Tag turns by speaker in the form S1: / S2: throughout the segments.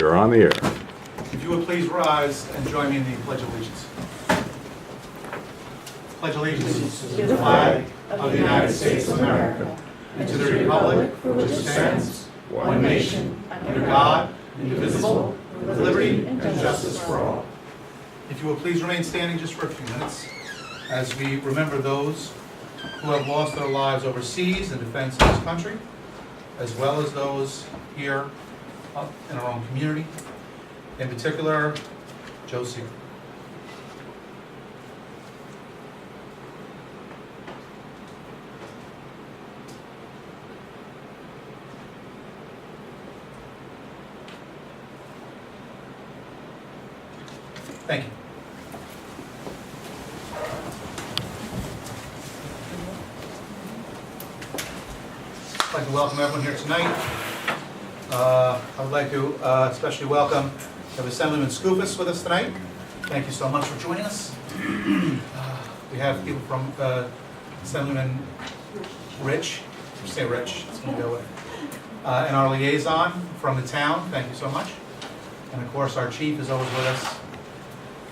S1: You're on the air.
S2: If you would please rise and join me in the Pledge of Allegiance. Pledge allegiance to the flag of the United States of America and to the republic for which it stands, one nation, under God, indivisible, with liberty and justice for all. If you will please remain standing just for a few minutes as we remember those who have lost their lives overseas in defense of this country, as well as those here in our own community. In particular, Joe Seeger. Thank you. I'd like to welcome everyone here tonight. I would like to especially welcome Assemblyman Skoufis with us tonight. Thank you so much for joining us. We have people from Assemblyman Rich, say Rich, it's going to go with, and our liaison from the town. Thank you so much. And of course, our chief is always with us,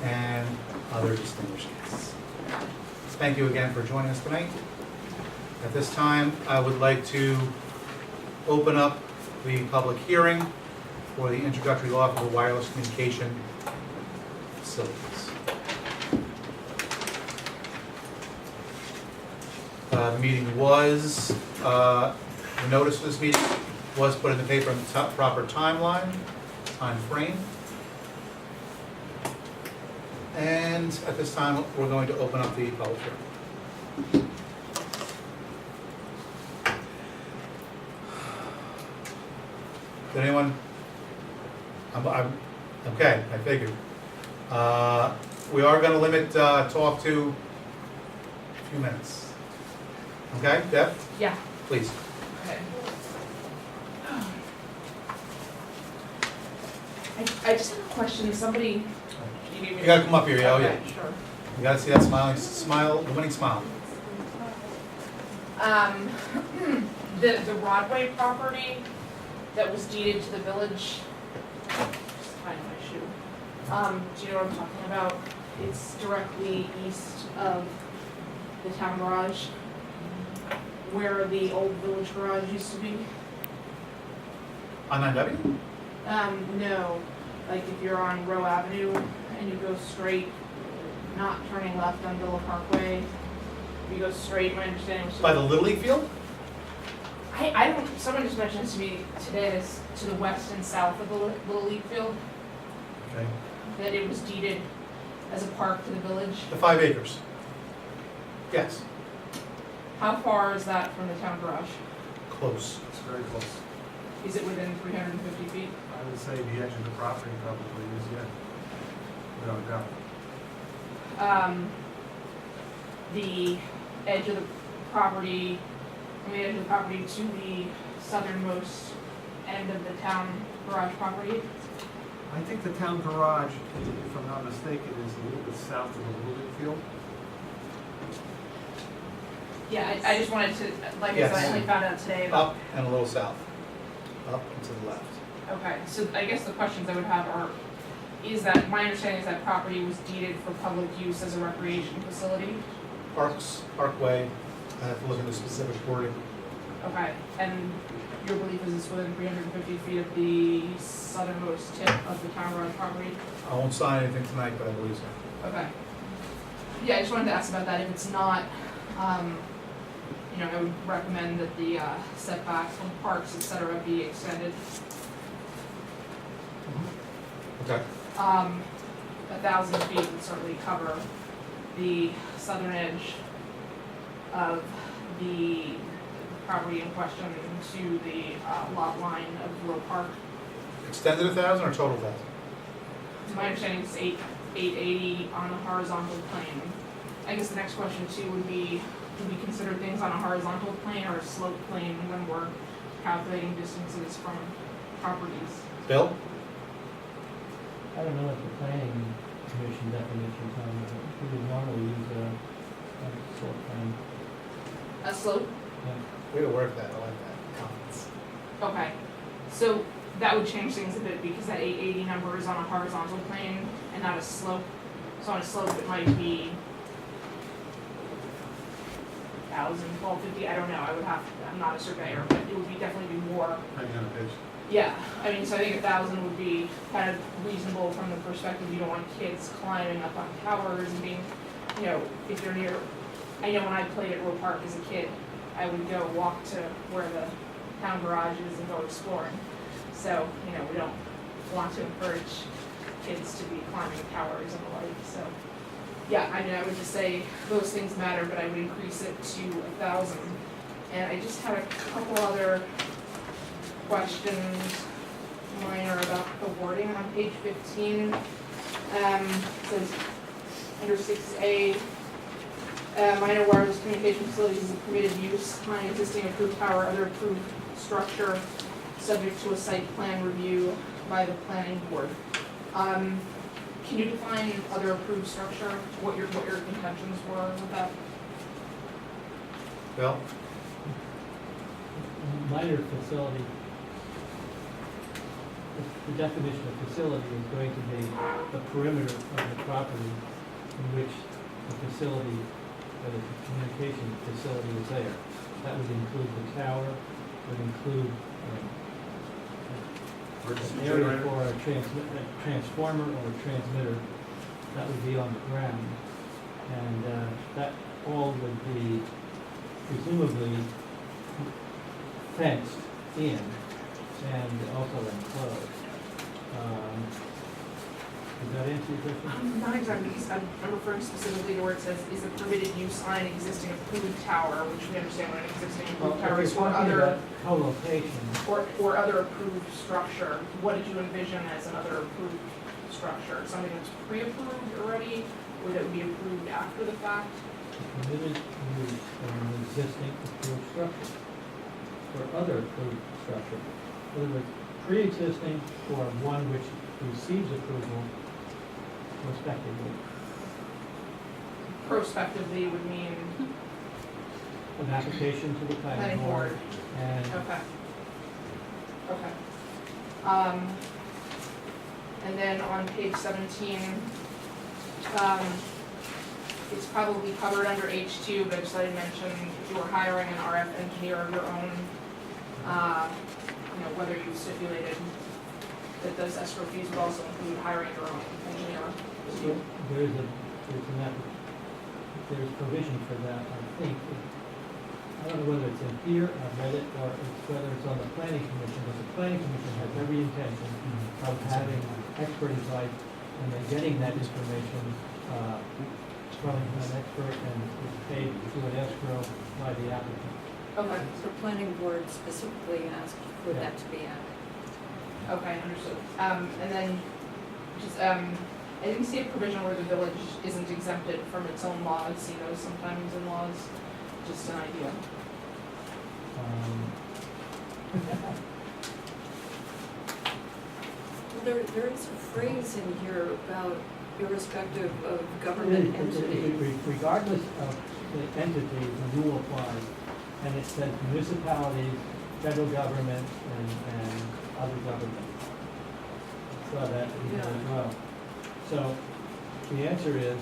S2: and other distinguished guests. Thank you again for joining us tonight. At this time, I would like to open up the public hearing for the introductory law for the wireless communication facilities. The meeting was, the notice for this meeting was put in the paper in the proper timeline, time frame. And at this time, we're going to open up the public hearing. Did anyone? I'm okay, I figured. We are going to limit talk to a few minutes. Okay, Deb?
S3: Yeah.
S2: Please.
S3: Okay. I just have a question. Somebody.
S2: You got to come up here, yeah, oh yeah.
S3: Okay, sure.
S2: You got to see that smile, the winning smile.
S3: The Broadway property that was deeded to the village. Just find my shoe. Do you know what I'm talking about? It's directly east of the town garage, where the old village garage used to be.
S2: On 9W?
S3: No, like if you're on Row Avenue and you go straight, not turning left on Villa Parkway, you go straight, my understanding was.
S2: By the Little League field?
S3: I don't, someone just mentioned to me today this, to the west and south of the Little League field,
S2: Okay.
S3: that it was deeded as a park to the village.
S2: The 5 acres. Yes.
S3: How far is that from the town garage?
S2: Close.
S4: It's very close.
S3: Is it within 350 feet?
S4: I would say the edge of the property probably is, yeah. Without a doubt.
S3: The edge of the property, from the edge of the property to the southernmost end of the town garage property?
S4: I think the town garage, if I'm not mistaken, is a little bit south of the Little League field.
S3: Yeah, I just wanted to, like I
S2: Yes.
S3: said, I only found out today about.
S2: Up and a little south. Up and to the left.
S3: Okay, so I guess the questions I would have are, is that, my understanding is that property was deeded for public use as a recreation facility?
S2: Parkway, I have to look into specific wording.
S3: Okay, and your belief is it's within 350 feet of the southernmost tip of the town garage property?
S2: I won't sign anything tonight, but I believe so.
S3: Okay. Yeah, I just wanted to ask about that. If it's not, I would recommend that the setbacks from parks, et cetera, be extended.
S2: Okay.
S3: 1,000 feet would certainly cover the southern edge of the property in question to the lot line of Willow Park.
S2: Extended 1,000 or total 1,000?
S3: To my understanding, it's 880 on a horizontal plane. I guess the next question too would be, do we consider things on a horizontal plane or a slope plane when we're calculating distances from properties?
S2: Bill?
S5: I don't know what the planning commission definitions on it. We would normally use a slope plan.
S3: A slope?
S5: Yeah.
S2: Way to work that, I like that. Comments.
S3: Okay. So that would change things a bit because that 880 number is on a horizontal plane and not a slope. So on a slope, it might be 1,000, 1,250, I don't know, I'm not a surveyor, but it would be definitely be more.
S4: Depending on the pitch.
S3: Yeah, I mean, so I think 1,000 would be kind of reasonable from the perspective, you don't want kids climbing up on towers and being, you know, if you're near, I know when I played at Roe Park as a kid, I would go walk to where the town garage is and go exploring. So, you know, we don't want to encourage kids to be climbing towers and the like, so. Yeah, I mean, I would just say those things matter, but I would increase it to 1,000. And I just had a couple other questions, minor, about the wording on page 15. Says under 6A, minor wireless communication facilities is a permitted use on an existing approved tower or other approved structure, subject to a site plan review by the planning board. Can you define other approved structure, what your intentions were with that?
S2: Bill?
S5: Minor facility, the definition of facility is going to be the perimeter of the property in which the facility, or the communication facility is there. That would include the tower, would include an area for a transformer or a transmitter that would be on the ground. And that all would be presumably fenced in and also enclosed. Does that answer your question?
S3: Not exactly, because I'm referring specifically to where it says is a permitted use on an existing approved tower, which we understand what an existing
S5: Well,
S3: approved tower
S5: if
S3: is,
S5: you're
S3: or
S5: talking
S3: other,
S5: about co-location,
S3: or other approved structure. What did you envision as another approved structure? Something that's pre-approved already, or that would be approved after the fact?
S5: permitted use of an existing approved structure or other approved structure. In other words, pre-existing or one which receives approval prospectively.
S3: Prospectively would mean
S5: An application to the
S3: planning board.
S5: and
S3: Okay. Okay. And then on page 17, it's probably covered under H2, but I just thought I'd mention if you were hiring an RF engineer of your own, you know, whether you stipulated that those escrow fees would also include hiring your own engineer.
S5: so there's provision for that, I think. I don't know whether it's in here, I've read it, or it's whether it's on the planning commission, but the planning commission has every intention of having expert advice and then getting that information from an expert and is paid through an escrow by the applicant.
S3: Okay,
S1: So planning board specifically asked for that to be added.
S3: okay, understood. And then just, I didn't see a provision where the village isn't exempted from its own laws. See those sometimes in laws, just an idea.
S1: Well, there is a phrase in here about irrespective of government entity.
S5: Regardless of the entity, the rule applies, and it says municipalities, federal government, and other government. Saw that in here as well. So, the answer is,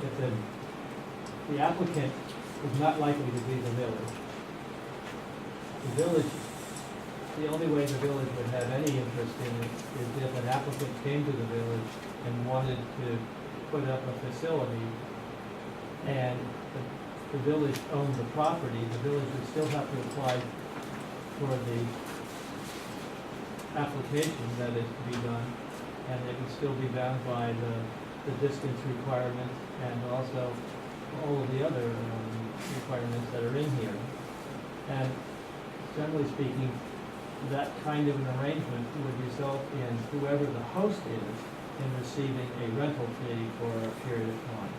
S5: if the applicant is not likely to be the village. The only way the village would have any interest in it is if an applicant came to the village and wanted to put up a facility, and the village owned the property, the village would still have to apply for the application that is to be done, and it would still be bound by the distance requirements and also all of the other requirements that are in here. And generally speaking, that kind of an arrangement would result in whoever the host is in receiving a rental fee for a period of time.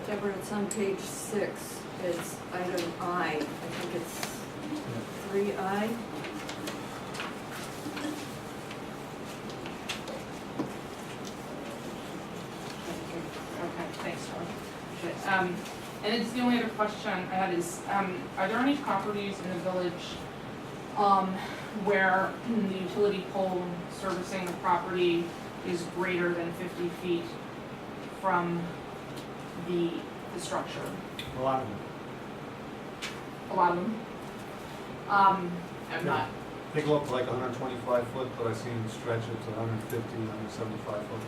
S1: Deborah, it's on page 6, it's item I think it's 3I.
S3: Okay, thanks, Charlie. And it's the only other question I had is, are there any properties in the village, where the utility pole servicing the property is greater than 50 feet from the structure.
S4: A lot of them.
S3: A lot of them. I'm not,
S4: They go up to like 125 foot, but I've seen stretch it to 150, 175 foot.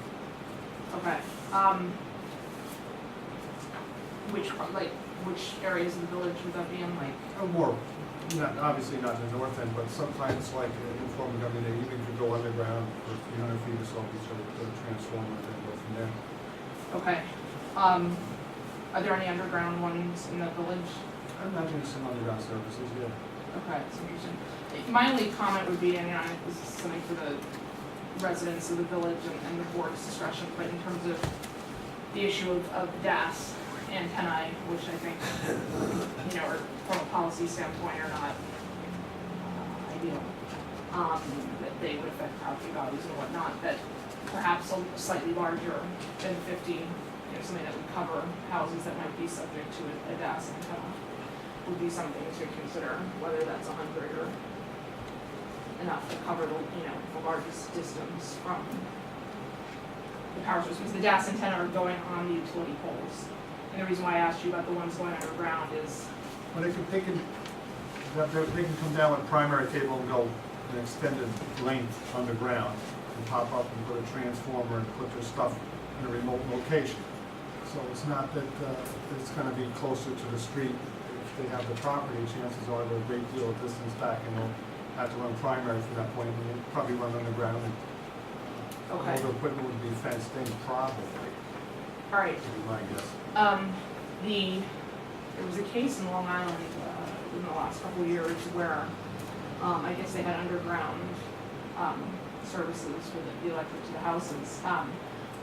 S3: okay. Which areas of the village would that be in, like?
S4: More, obviously not in the north end, but sometimes like informing, I mean, they even could go underground for 300 feet or so, so the transformer and go from there.
S3: Okay. Are there any underground ones in the village?
S4: I imagine some underground services, yeah.
S3: Okay, that's interesting. My only comment would be, and this is something for the residents of the village and the board's discretion, but in terms of the issue of DAS antennae, which I think, are from a policy standpoint are not ideal, that they would affect property values and whatnot, that perhaps a slightly larger than 50, something that would cover houses that might be subject to a DAS antenna would be something to consider, whether that's 100 or enough to cover the largest distance from the power source, because the DAS antenna are going on the utility poles. And the reason why I asked you about the ones going underground is,
S4: Well, they can come down with a primary cable and go an extended length underground and pop up and put a transformer and put their stuff in a remote location. So it's not that it's going to be closer to the street. If they have the property, chances are they're a great deal of distance back, and they'll have to run primary from that point, and they'll probably run underground. And
S3: okay,
S4: all the equipment would be fenced in, probably,
S3: all right.
S4: would be my guess.
S3: There was a case in Long Island in the last couple of years where I guess they had underground services for the electric to the houses. But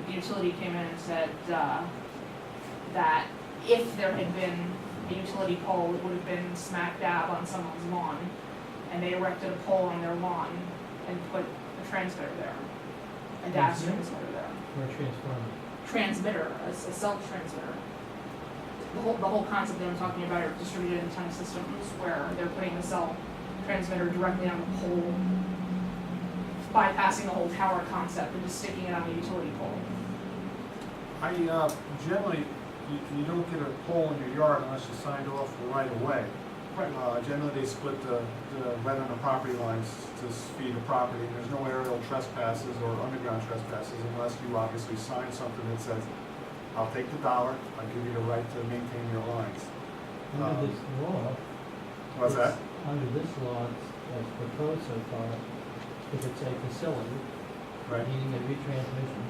S3: the utility came in and said that if there had been a utility pole, it would have been smack dab on someone's lawn, and they erected a pole on their lawn and put a transmitter there, a DAS transmitter there.
S5: Or a transformer.
S3: Transmitter, a self-transmitter. The whole concept that I'm talking about are distributed antenna systems where they're putting the cell transmitter directly on the pole, bypassing the whole tower concept and just sticking it on the utility pole.
S4: I generally, you don't get a pole in your yard unless you signed off right away.
S3: Right.
S4: Generally, they split the right on the property lines to feed the property. There's no aerial trespasses or underground trespasses unless you obviously sign something that says, I'll take the dollar, I'll give you the right to maintain your lines.
S5: Under this law.
S4: What's that?
S5: Under this law, as proposed so far, if it's a facility,
S4: Right.
S5: needing a retransmission,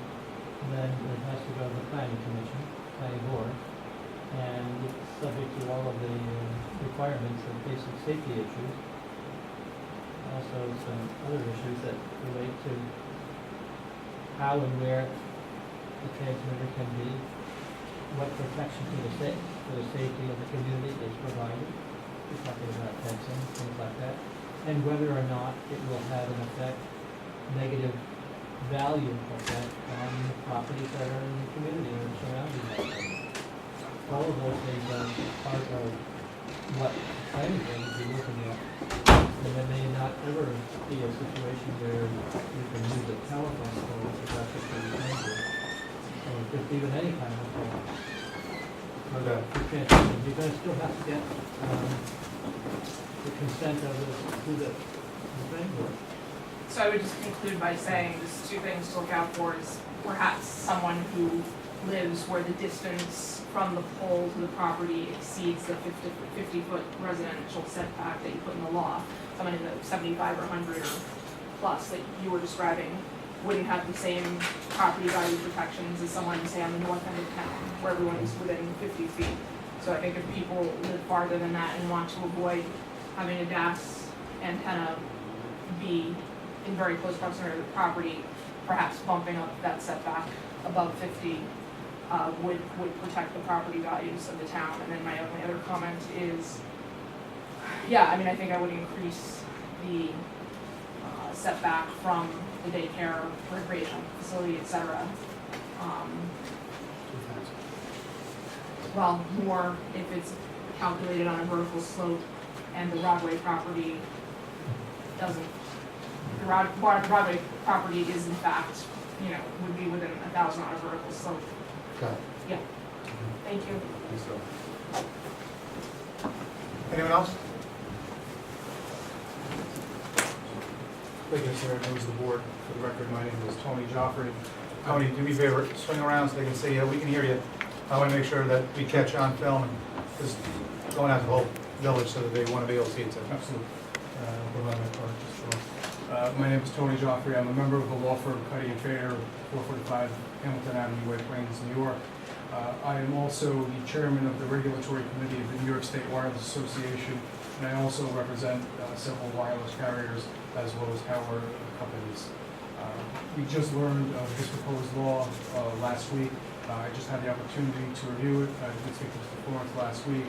S5: then it has to go to the planning commission, planning board, and it's subject to all of the requirements of basic safety issues. Also some other issues that relate to how and where the transmitter can be, what protection for the safety of the community is provided. We're talking about fencing, things like that, and whether or not it will have an effect, negative value effect on the properties that are in the community or surrounding that. All of those things are part of what planning board would be looking at. And there may not ever be a situation where you can use a telephone pole to practically transmit, or just even any kind of pole. For transmission, you're gonna still have to get, the consent of the planning board.
S3: So I would just conclude by saying there's two things to look out for is perhaps someone who lives where the distance from the pole to the property exceeds the 50-foot residential setback that you put in the law. Someone in the 75 or 100 or plus that you were describing wouldn't have the same property value protections as someone, say, on the north end of town, where everyone's within 50 feet. So I think if people live farther than that and want to avoid having a DAS antenna be in very close proximity to the property, perhaps bumping up that setback above 50 would protect the property values of the town. And then my only other comment is, yeah, I mean, I think I would increase the setback from the daycare, recreational facility, et cetera. Well, more if it's calculated on a vertical slope and the Rodway property doesn't Broadway property is in fact, you know, would be within 1,000 odd verticals, so,
S2: Got it.
S3: yeah. Thank you.
S2: Anyone else?
S6: Thank you, sir. Members of the board, for the record, my name is Tony Joffrey.
S2: Tony, do me a favor, swing around so they can see you, we can hear you. I want to make sure that we catch you on film and just going out to the whole village so that they want to be able to see it too.
S6: Absolutely. Put on my card just for. My name is Tony Joffrey. I'm a member of the law firm Cuddy and Fader, 445 Hamilton Avenue, White Plains, New York. I am also the chairman of the regulatory committee of the New York State Wireless Association, and I also represent several wireless carriers as well as tower companies. We just learned of this proposed law last week. I just had the opportunity to review it. I did speak to Mr. Florence last week.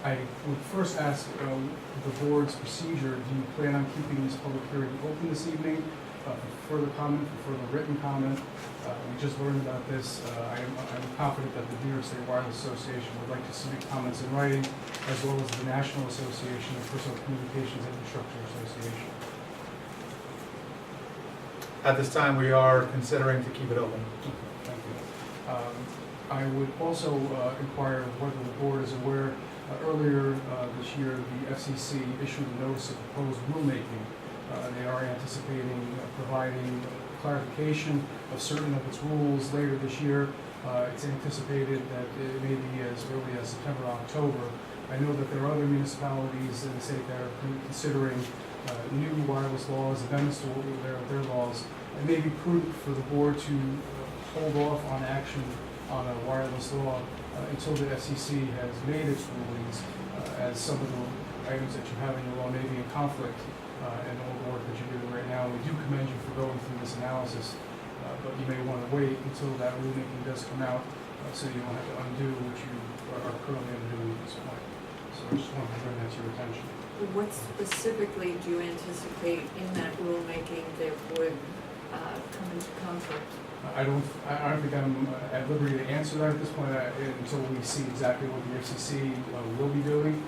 S6: I would first ask the board's procedure, do you plan on keeping this public hearing open this evening for further comment, for further written comment? We just learned about this. I'm confident that the New York State Wireless Association would like to submit comments in writing, as well as the National Association of Personal Communications Infrastructure Association.
S2: At this time, we are considering to keep it open.
S6: Thank you. I would also inquire whether the board is aware, earlier this year, the FCC issued a notice of proposed rulemaking. They are anticipating providing clarification of certain of its rules later this year. It's anticipated that it may be as early as September, October. I know that there are other municipalities in the state that are considering new wireless laws, amendments to their laws. It may be prudent for the board to hold off on action on a wireless law until the FCC has made its rulings, as some of the items that you have in your law may be in conflict and all the work that you're doing right now. We do commend you for going through this analysis, but you may want to wait until that rulemaking does come out so you don't have to undo what you are currently undoing at this point. So I just wanted to bring that to your attention.
S1: What specifically do you anticipate in that rulemaking that would come into conflict?
S6: I don't think I'm at liberty to answer that at this point until we see exactly what the FCC will be doing.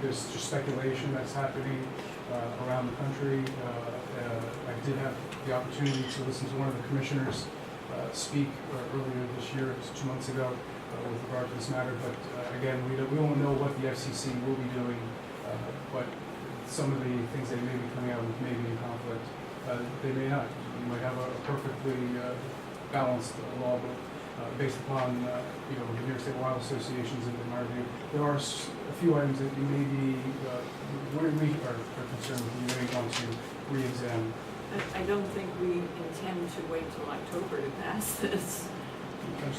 S6: There's just speculation that's happening around the country. I did have the opportunity to listen to one of the commissioners speak earlier this year, 2 months ago, with regard to this matter. But again, we won't know what the FCC will be doing, but some of the things they may be coming out with may be in conflict. They may not. You might have a perfectly balanced law, but based upon the New York State Wireless Associations and in our review, there are a few items that you may be we are concerned with. You may want to re-examine.
S1: I don't think we intend to wait till October to pass this.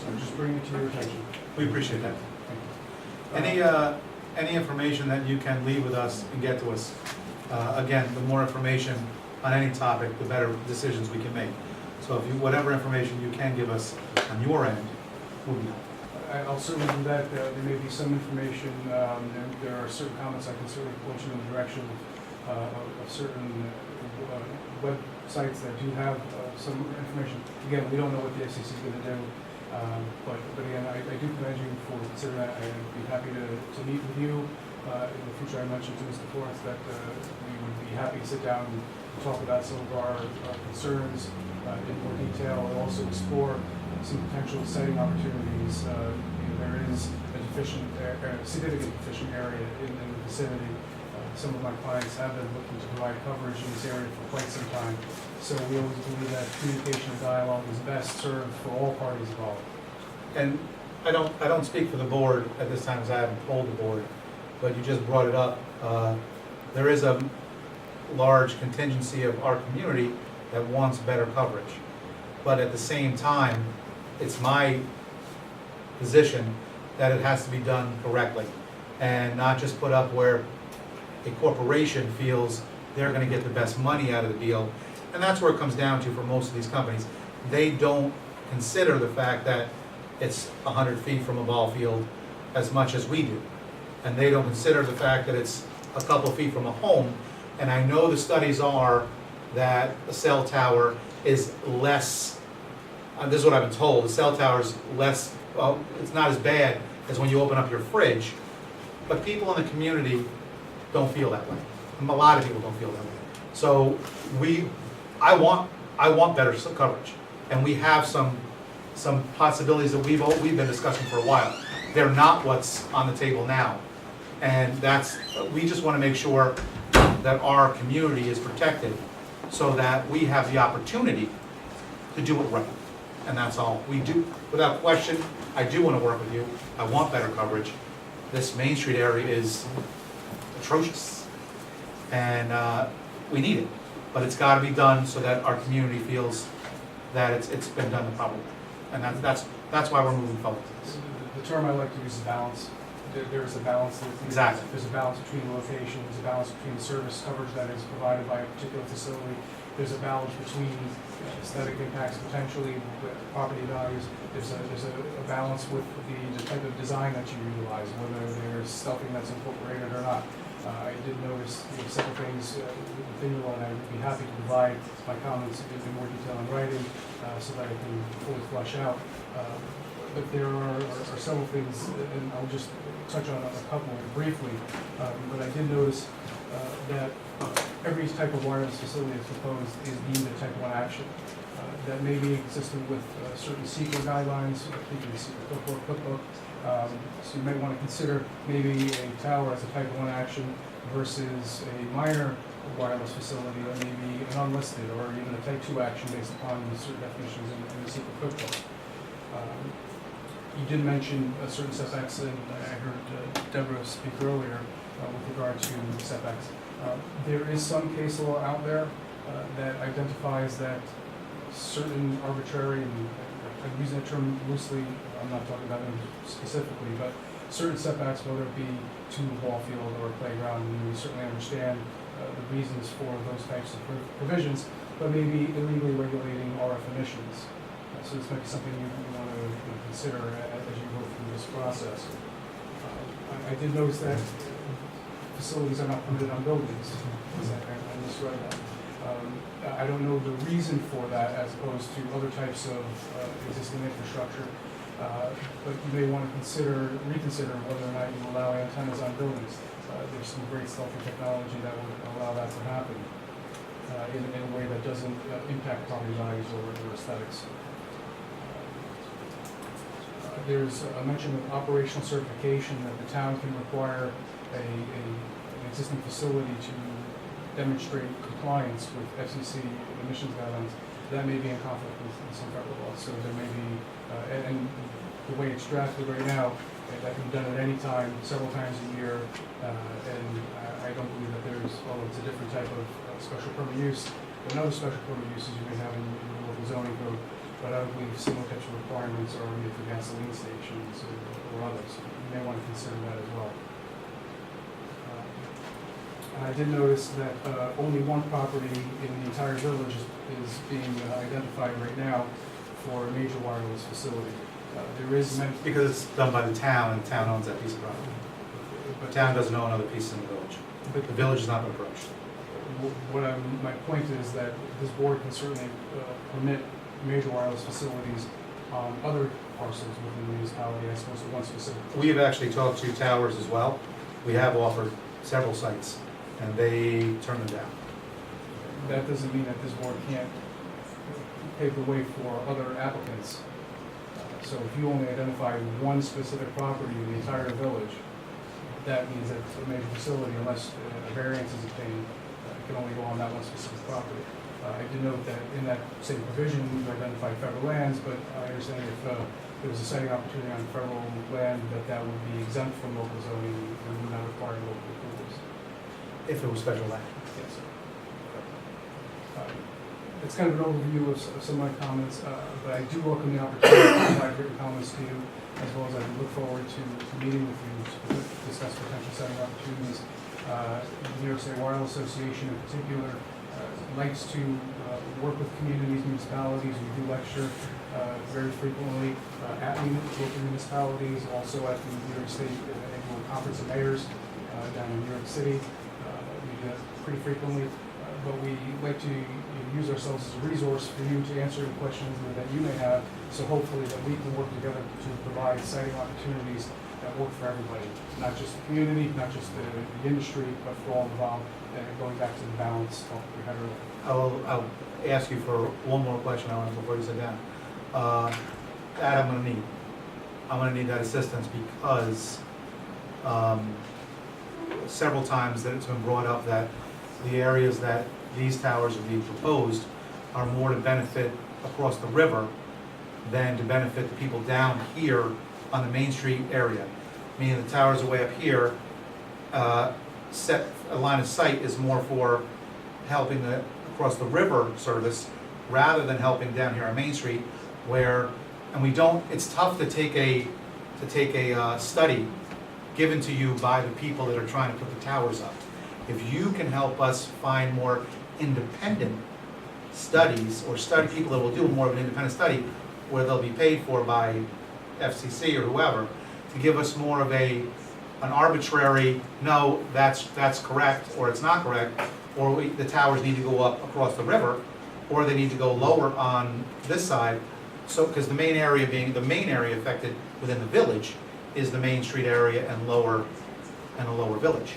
S6: I'm just bringing it to your attention.
S2: We appreciate that.
S6: Thank you.
S2: Any information that you can leave with us and get to us, again, the more information on any topic, the better decisions we can make. So if whatever information you can give us on your end, we'll be done.
S6: I'll certainly do that. There may be some information, and there are certain comments I can certainly point you in the direction of certain websites that do have some information. Again, we don't know what the FCC is going to do, but again, I do commend you for considering that. I'd be happy to meet with you in the future. I mentioned to Mr. Florence that we would be happy to sit down and talk about some of our concerns in more detail, and also explore some potential siting opportunities. There is a significant deficient area in the vicinity. Some of my clients have been looking to provide coverage in this area for quite some time. So we always believe that communication and dialogue is best served for all parties involved.
S2: And I don't speak for the board at this time, as I haven't told the board, but you just brought it up. There is a large contingency of our community that wants better coverage. But at the same time, it's my position that it has to be done correctly and not just put up where a corporation feels they're going to get the best money out of the deal. And that's where it comes down to for most of these companies. They don't consider the fact that it's 100 feet from a ball field as much as we do. And they don't consider the fact that it's a couple feet from a home. And I know the studies are that a cell tower is less, this is what I've been told, the cell tower is less, well, it's not as bad as when you open up your fridge. But people in the community don't feel that way. A lot of people don't feel that way. So I want better coverage, and we have some possibilities that we've been discussing for a while. They're not what's on the table now, and we just want to make sure that our community is protected, so that we have the opportunity to do it right, and that's all. We do, without question, I do want to work with you. I want better coverage. This Main Street area is atrocious, and we need it, but it's got to be done so that our community feels that it's been done the proper way, and that's why we're moving forward with this.
S6: The term I like to use is balance. There is a balance.
S2: Exactly.
S6: There's a balance between the location, there's a balance between the service coverage that is provided by a particular facility. There's a balance between aesthetic impacts potentially, with property values. There's a balance with the type of design that you utilize, whether there's stuffing that's incorporated or not. I did notice several things within your law, and I would be happy to provide my comments in more detail in writing so that I can fully flesh out. But there are several things, and I'll just touch on a couple briefly. But I did notice that every type of wireless facility that's proposed is deemed a type 1 action. That may be consistent with certain CEQA guidelines, particularly CEQA cookbook. So you might want to consider maybe a tower as a type 1 action versus a minor wireless facility that may be an unlisted or even a type 2 action based upon certain definitions in the CEQA cookbook. You did mention certain setbacks, and I heard Deborah speak earlier with regard to setbacks. There is some case law out there that identifies that certain arbitrary, and I'm using the term loosely, I'm not talking about them specifically, but certain setbacks, whether it be to a ball field or a playground, and we certainly understand the reasons for those types of provisions, but maybe illegally regulating RF emissions. So this might be something you want to consider as you go through this process. I did notice that facilities are not permitted on buildings. I misread that. I don't know the reason for that as opposed to other types of existing infrastructure, but you may want to reconsider whether or not you allow antennas on buildings. There's some great stealthy technology that would allow that to happen in a way that doesn't impact property values or aesthetics. There's a mention of operational certification that the town can require an existing facility to demonstrate compliance with FCC emissions guidelines. That may be in conflict with some federal laws, so there may be, and the way it's drafted right now, that can be done at any time, several times a year, and I don't believe that there's, although it's a different type of special permit use than other special permit uses you may have in the local zoning code, but I don't believe similar types of requirements are made for gasoline stations or others. You may want to consider that as well. And I did notice that only one property in the entire village is being identified right now for a major wireless facility. There is
S2: Because it's done by the town, and the town owns that piece of property. The town doesn't own other pieces in the village.
S6: but
S2: The village has not been approached.
S6: my point is that this board can certainly permit major wireless facilities on other parcels within the municipality as opposed to one specific.
S2: We have actually talked to towers as well. We have offered several sites, and they turn them down.
S6: That doesn't mean that this board can't pave the way for other applicants. So if you only identify one specific property in the entire village, that means that a major facility, unless a variance is obtained, can only go on that one specific property. I did note that in that same provision, we identified federal lands, but I understand if there was a siting opportunity on federal land, that would be exempt from local zoning and would not require local approvals.
S2: If it was federal land.
S6: Yes. It's kind of an overview of some of my comments, but I do welcome the opportunity to provide written comments to you, as well as I look forward to meeting with you to discuss potential setting opportunities. The New York State Wireless Association in particular likes to work with communities, municipalities. We do lecture very frequently at local municipalities, also at the New York State Annual Conference of Mayors down in New York City. We do that pretty frequently, but we like to use ourselves as a resource for you to answer any questions that you may have, so hopefully that we can work together to provide siting opportunities work for everybody, not just the community, not just the industry, but for all involved, and going back to the balance talk we had earlier.
S2: I'll ask you for one more question, Alan, before you sit down. That I'm gonna need that assistance because, several times that it's been brought up that the areas that these towers are being proposed are more to benefit across the river than to benefit the people down here on the Main Street area. Meaning the towers are way up here, set, a line of sight is more for helping the, across the river service rather than helping down here on Main Street where, and we don't, it's tough to take a study given to you by the people that are trying to put the towers up. If you can help us find more independent studies or study people that will do more of an independent study where they'll be paid for by FCC or whoever to give us more of an arbitrary, no, that's correct or it's not correct, or the towers need to go up across the river or they need to go lower on this side. So, because the main area affected within the village is the Main Street area and a lower village.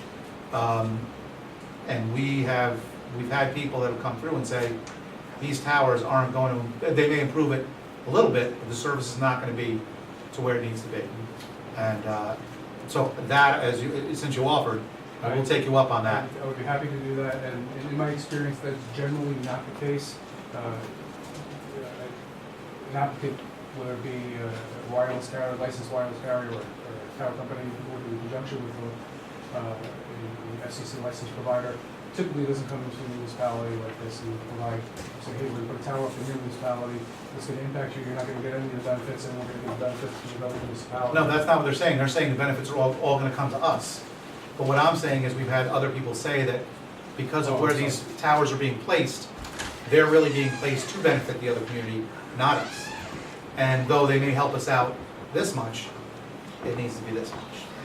S2: And we've had people that have come through and say, these towers aren't going to, they may improve it a little bit, but the service is not going to be to where it needs to be. And so that, since you offered, I will take you up on that.
S6: I would be happy to do that, and in my experience, that's generally not the case. An applicant, whether it be a wireless carrier, licensed wireless carrier, or a tower company, working in conjunction with an FCC licensed provider, typically doesn't come into a municipality like this and provide, say, hey, we're going to put a tower up in your municipality, it's going to impact you, you're not going to get any of the benefits, and we're going to get the benefits to the other municipality.
S2: No, that's not what they're saying. They're saying the benefits are all going to come to us. But what I'm saying is we've had other people say that because of where these towers are being placed, they're really being placed to benefit the other community, not us. And though they may help us out this much, it needs to be this much.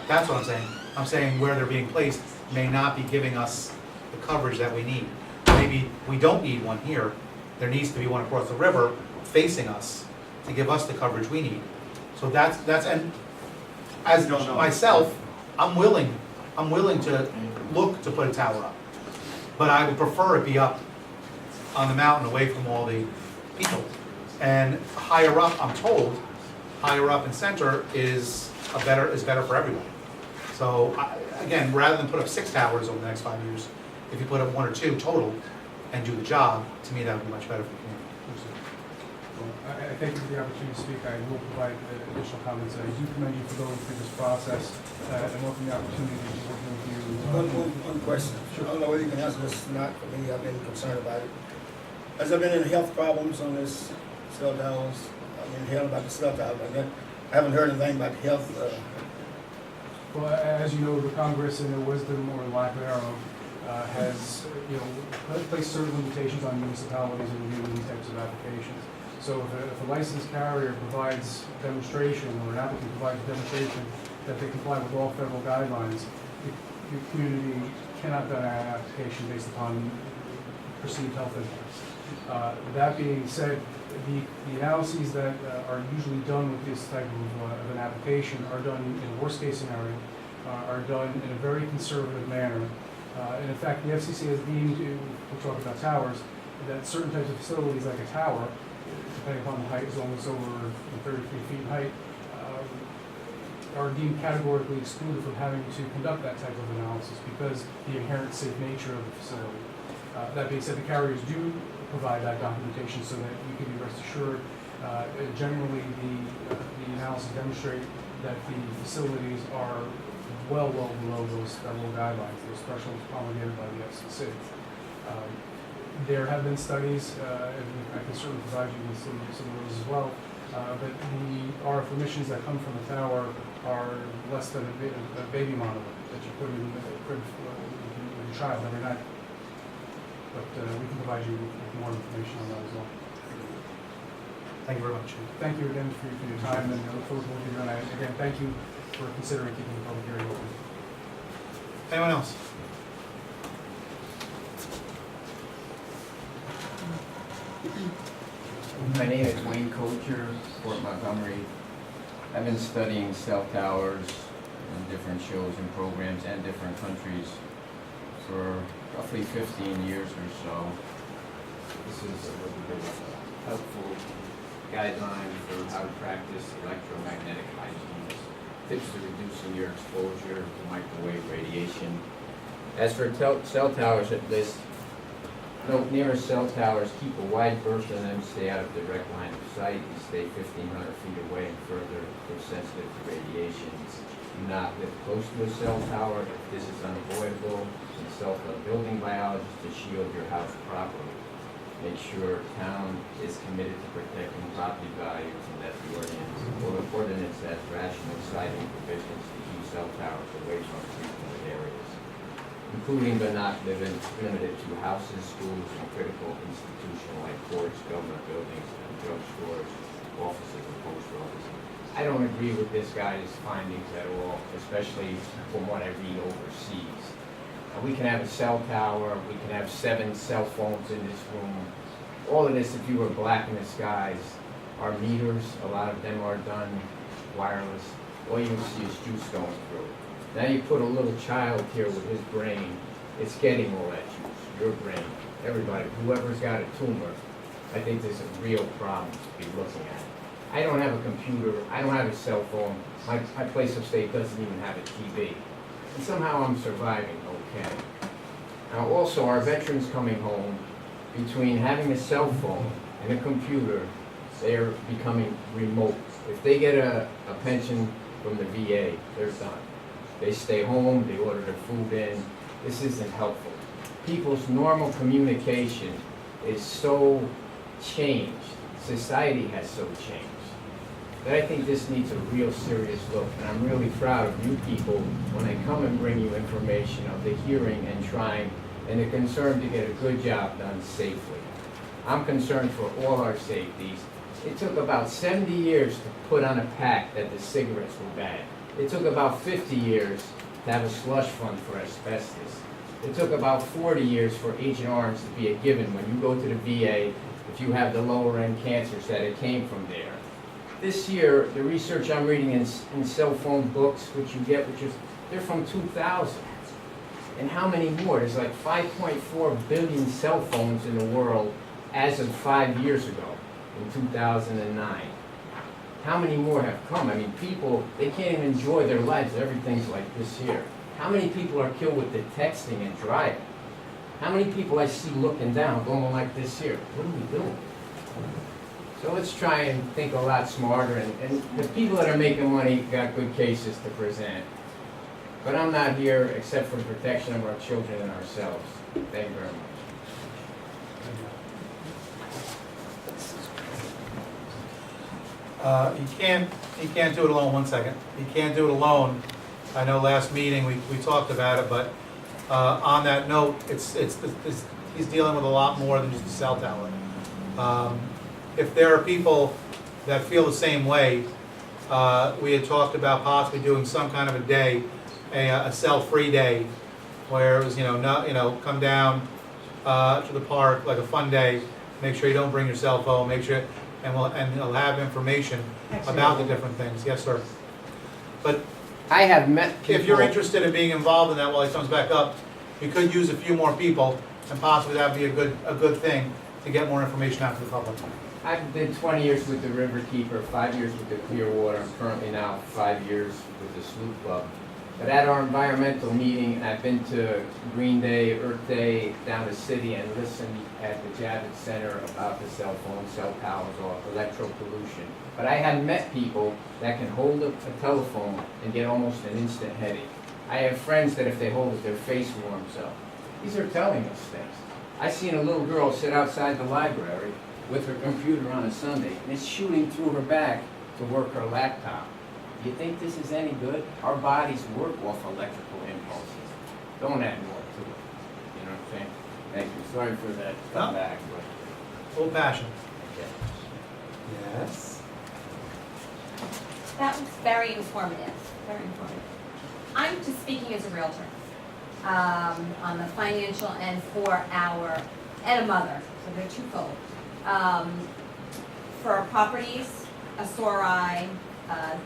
S2: That's what I'm saying. I'm saying where they're being placed may not be giving us the coverage that we need. Maybe we don't need one here. There needs to be one across the river facing us to give us the coverage we need. So that's and as myself, I'm willing to look to put a tower up. But I would prefer it be up on the mountain away from all the people. And higher up, I'm told, higher up in center is better for everybody. So again, rather than put up 6 towers over the next 5 years, if you put up 1 or 2 total and do the job, to me that would be much better for the community.
S6: Well, I thank you for the opportunity to speak. I will provide additional comments. I do commend you for going through this process and welcome the opportunity to be working with you.
S7: One question. I don't know whether you can answer this or not. For me, I've been concerned about it. Has there been any health problems on this cell towers? I've been hearing about the cell towers. I haven't heard anything about health.
S6: Well, as you know, the Congress, in their wisdom or lack thereof, has placed certain limitations on municipalities in reviewing these types of applications. So if a licensed carrier provides demonstration, or an applicant provides a demonstration that they comply with all federal guidelines, the community cannot deny an application based upon perceived health impacts. That being said, the analyses that are usually done with this type of an application are done in a worst case scenario, are done in a very conservative manner. And in fact, the FCC has deemed, we're talking about towers, that certain types of facilities like a tower, depending upon the height, as long as it's over 33 feet in height, are deemed categorically excluded from having to conduct that type of analysis because the inherent safe nature of the facility. That being said, the carriers do provide that documentation so that you can be rest assured. Generally, the analysis demonstrate that the facilities are well below those federal guidelines, those thresholds promulgated by the FCC. There have been studies, and I can certainly provide you with some of those as well, but the RF emissions that come from the tower are less than a baby monitor that you put in the crib with your child every night. But we can provide you with more information on that as well.
S2: Thank you very much.
S6: Thank you again for your time, and I look forward to working with you. And again, thank you for considering keeping the public hearing open.
S2: Anyone else?
S8: My name is Wayne Kocher, Fort Montgomery. I've been studying cell towers different shows and programs and different countries for roughly 15 years or so. This is a little bit of a helpful guideline for how to practice electromagnetic hygiene. Tips to reducing your exposure to microwave radiation. As for cell towers, it lists, note nearest cell towers, keep a wide berth in them, stay out of direct line of sight, and stay 1,500 feet away and further if they're sensitive to radiation. Do not live close to a cell tower if this is unavoidable. Consult a building biologist to shield your house properly. Make sure town is committed to protecting property values and that the ordinance has rational siting provisions to keep cell towers away from frequented areas, including but not limited to houses, schools, and critical institutions like courts, government buildings, and drugstores, offices, and post offices. I don't agree with this guy's findings at all, especially from what I read overseas. We can have a cell tower, we can have 7 cell phones in this room. All of this, if you were black in the skies, our meters, a lot of them are done wireless. All you see is juice going through. Now you put a little child here with his brain, it's getting all that juice, your brain, everybody, whoever's got a tumor. I think there's a real problem to be looking at. I don't have a computer, I don't have a cell phone, my place of stay doesn't even have a TV. And somehow I'm surviving okay. Now also, our veterans coming home, between having a cell phone and a computer, they're becoming remote. If they get a pension from the VA, they're done. They stay home, they order their food in. This isn't helpful. People's normal communication is so changed, society has so changed, that I think this needs a real serious look. And I'm really proud of you people when I come and bring you information of the hearing and trying and the concern to get a good job done safely. I'm concerned for all our safeties. It took about 70 years to put on a pact that the cigarettes were bad. It took about 50 years to have a slush fund for asbestos. It took about 40 years for Agent Orange to be a given when you go to the VA, if you have the lower end cancers, that it came from there. This year, the research I'm reading in cell phone books, which you get, they're from 2000. And how many more? There's like 5.4 billion cell phones in the world as of 5 years ago, in 2009. How many more have come? I mean, people, they can't even enjoy their lives. Everything's like this here. How many people are killed with the texting and driving? How many people I see looking down, going like this here? What are we doing? So let's try and think a lot smarter, and the people that are making money got good cases to present. But I'm not here except for the protection of our children and ourselves. Thank you very much.
S2: You can't do it alone. 1 second. You can't do it alone. I know last meeting we talked about it, but on that note, he's dealing with a lot more than just a cell tower. If there are people that feel the same way, we had talked about possibly doing some kind of a day, a cell-free day, where it was come down to the park like a fun day. Make sure you don't bring your cell phone. Make sure, and it'll have information about the different things. Yes, sir. But
S8: I have met people.
S2: if you're interested in being involved in that while he comes back up, you could use a few more people, and possibly that'd be a good thing to get more information out to the public.
S8: I've been 20 years with the Riverkeeper, 5 years with the Clearwater. I'm currently now 5 years with the Sloop Club. But at our environmental meeting, I've been to Green Day, Earth Day, down the city, and listened at the Javits Center about the cell phones, cell towers, or electro pollution. But I have met people that can hold a telephone and get almost an instant headache. I have friends that if they hold it, their face warms up. These are telling us things. I seen a little girl sit outside the library with her computer on a Sunday, and it's shooting through her back to work her laptop. You think this is any good? Our bodies work off electrical impulses. Don't add more to it. You know what I'm saying? Thank you. Sorry for that comeback, but
S2: Full passion.
S8: okay.
S2: Yes.
S9: That was very informative, very informative. I'm just speaking as a realtor on the financial end for and a mother, so they're twofold. For our properties, a sore eye,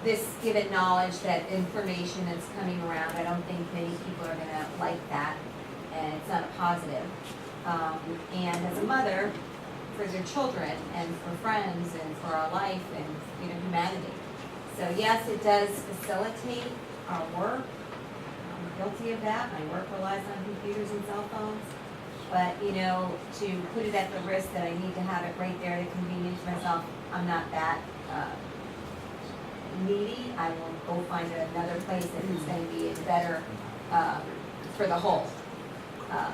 S9: this given knowledge that information that's coming around, I don't think many people are gonna like that, and it's not a positive. And as a mother, for their children, and for friends, and for our life, and, humanity. So yes, it does facilitate our work. I'm guilty of that. My work relies on computers and cell phones. But, to put it at the risk that I need to have it right there to convenience myself, I'm not that needy. I will go find another place that is going to be better for the whole,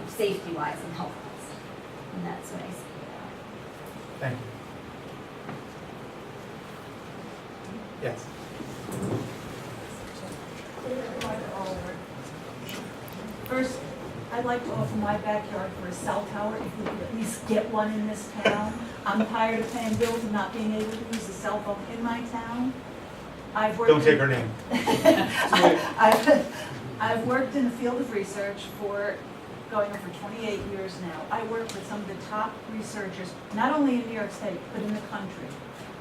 S9: safety-wise and health-wise. And that's what I see about it.
S2: Thank you. Yes.
S10: First, I'd like to offer my backyard for a cell tower, if we could at least get one in this town. I'm tired of paying bills and not being able to use a cell phone in my town. I've worked
S2: Don't take her name.
S10: I've worked in the field of research for going on for 28 years now. I work with some of the top researchers, not only in New York State, but in the country.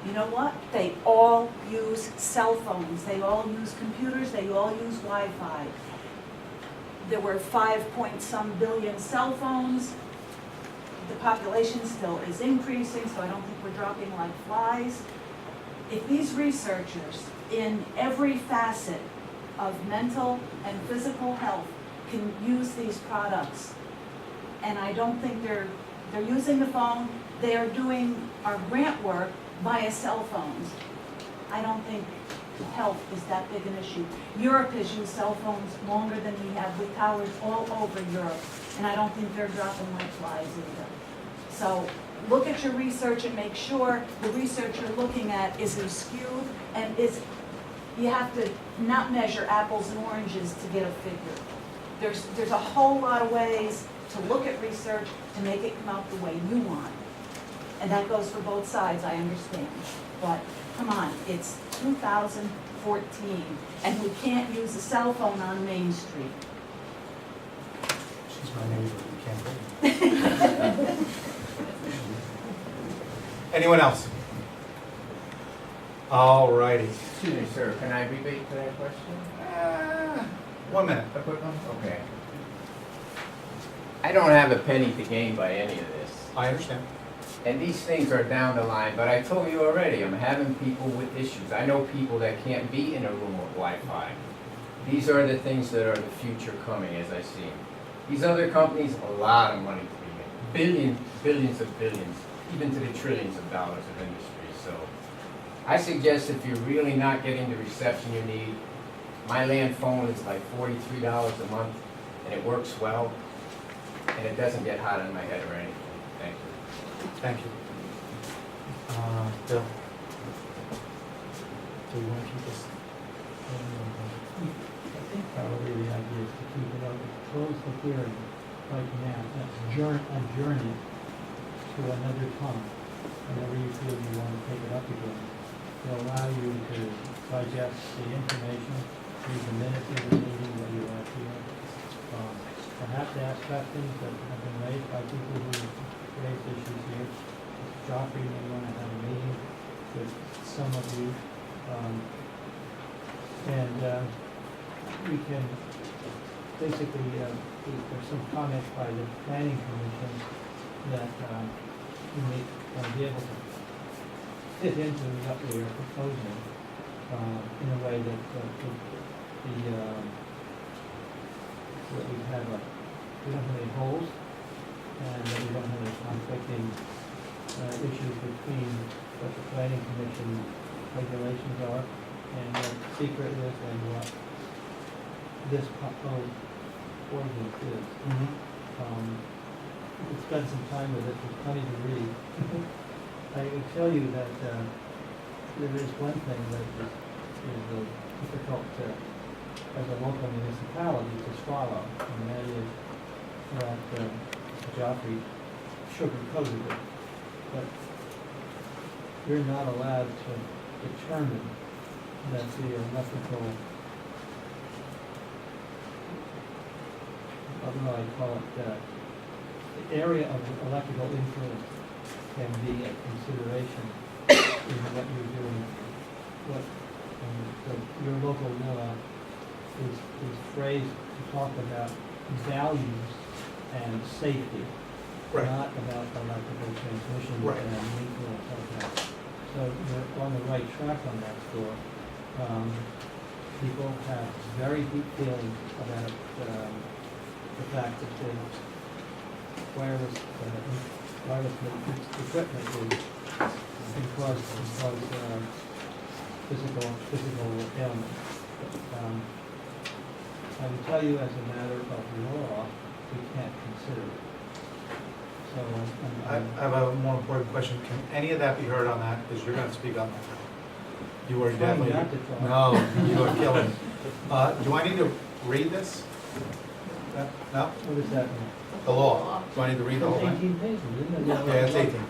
S10: You know what? They all use cell phones. They all use computers. They all use Wi-Fi. There were 5-point-some billion cell phones. The population still is increasing, so I don't think we're dropping like flies. If these researchers in every facet of mental and physical health can use these products, and I don't think they're using the phone, they are doing our grant work via cell phones. I don't think health is that big an issue. Europe has used cell phones longer than we have, with towers all over Europe, and I don't think they're dropping like flies either. So look at your research and make sure the research you're looking at isn't skewed, and you have to not measure apples and oranges to get a figure. There's a whole lot of ways to look at research to make it come out the way you want. And that goes for both sides, I understand. But come on, it's 2014, and we can't use a cell phone on Main Street.
S2: She's my neighbor, you can't believe it. Anyone else? All righty.
S8: Excuse me, sir, can I rebate to that question?
S2: 1 minute.
S8: A quick one? Okay. I don't have a penny to gain by any of this.
S2: I understand.
S8: And these things are down the line, but I told you already, I'm having people with issues. I know people that can't be in a room with Wi-Fi. These are the things that are the future coming, as I see them. These other companies, a lot of money to be made. Billions, billions of billions, even to the trillions of dollars of industry. So I suggest if you're really not getting the reception you need, my land phone is like $43 a month, and it works well, and it doesn't get hot on my head or anything. Thank you.
S2: Thank you. Bill? Do you want to keep this?
S5: I think probably the idea is to keep it open, close the hearing right now, adjourn it to another time, whenever you feel you want to take it up again. It'll allow you to digest the information, read the minutes of the meeting that you are here. Perhaps ask questions that have been raised by people who raised issues here. Joffrey may want to have a meeting with some of you. We can basically, there's some comments by the planning commission that you may be able to fit into what we are proposing in a way that we don't have any holes, and that we don't have any conflicting issues between what the planning commission regulations are and what secret is and what this proposed ordinance is. You can spend some time with it, there's plenty to read. I can tell you that there is one thing that is difficult as a local municipality to swallow, and that is that Joffrey sugarcoated it. But you're not allowed to determine that the electrical, what do I call it, the area of electrical influence can be a consideration in what you're doing, what your local law is phrased to talk about values and safety,
S2: Right.
S5: not about electrical transmission
S2: Right.
S5: and nuclear subjects. So you're on the right track on that score. People have very deep feelings about the fact that the wireless equipment can cause physical ailments. I will tell you as a matter of law, we can't consider it. So
S2: I have a more important question. Can any of that be heard on that? Because you're going to speak up. You are
S5: Trying
S2: definitely,
S5: not to talk.
S2: no, you are killing. Do I need to read this? No?
S5: What does that mean?
S2: The law. Do I need to read the whole thing?
S5: 18 pages, isn't it?
S2: Yeah, it's 18.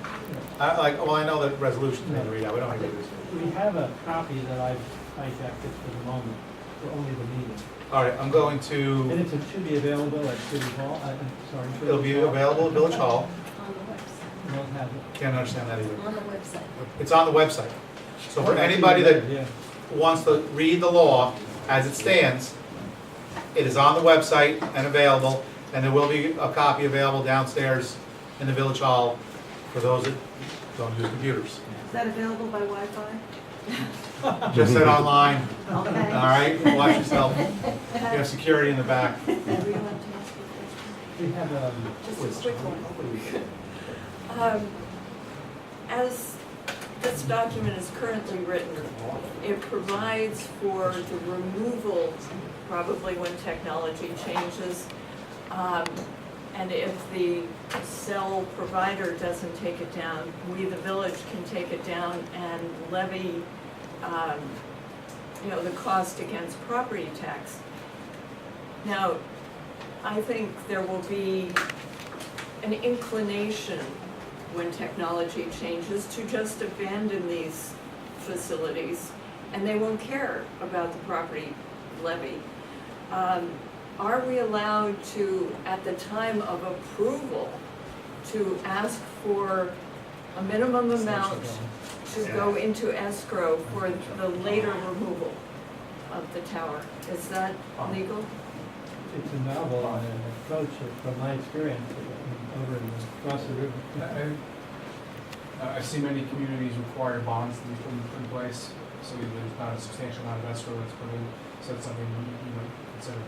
S2: I know that resolutions need to read out. We don't need to do this.
S5: We have a copy that I've hijacked it for the moment, for only the meeting.
S2: All right, I'm going
S5: And
S2: to,
S5: it should be available at City Hall, I'm sorry. Village
S2: it'll be
S5: Hall.
S2: available at Village Hall.
S1: On the website.
S5: We don't have it.
S2: Can't understand that either.
S1: On the website.
S2: It's on the website. So for anybody that
S5: Yeah.
S2: wants to read the law as it stands, it is on the website and available, and there will be a copy available downstairs in the Village Hall for those that don't use computers.
S10: Is that available by Wi-Fi?
S2: Just said online, all
S10: Okay.
S2: right? Watch yourself. You have security in the back.
S1: Would you like to ask a question?
S5: We have,
S1: Just a quick one. As this document is currently written, it provides for the removal, probably when technology changes. And if the cell provider doesn't take it down, we, the village, can take it down and levy, the cost against property tax. Now, I think there will be an inclination when technology changes to just abandon these facilities, and they won't care about the property levy. Are we allowed to, at the time of approval, to ask for a minimum amount to go into escrow for the later removal of the tower? Is that legal?
S5: it's a novel approach from my experience over across the river.
S6: I've seen many communities require bonds to be put in place, so there's not a substantial amount of escrow that's put in, so it's something you might consider.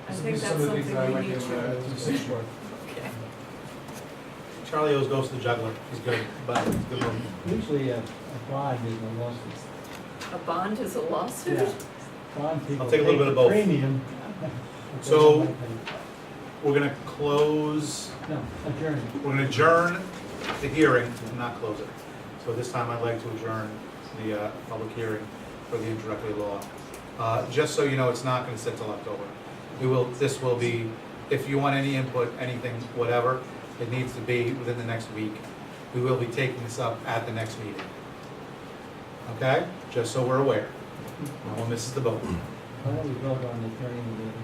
S1: I
S6: These
S1: think
S6: are
S1: that's
S6: some of the things that I
S1: something
S6: might
S1: we
S6: be
S1: need
S6: able
S1: to.
S6: to assist with.
S1: Okay.
S2: Charlie always goes to the juggler. He's good, but he's good one.
S5: Usually a bond is a lawsuit.
S1: A bond is a lawsuit?
S5: Yeah. Bond people
S2: I'll take a little
S5: pay
S2: bit of
S5: the
S2: both.
S5: Premium.
S2: So- We're gonna close,
S5: No, adjourn.
S2: we're gonna adjourn the hearing, and not close it. So this time I'd like to adjourn the public hearing for the introductory law. Just so you know, it's not gonna sit till October. This will be, if you want any input, anything, whatever, it needs to be within the next week. We will be taking this up at the next meeting. Okay? Just so we're aware. No one misses the boat.
S5: Why don't we vote on adjourning the meeting?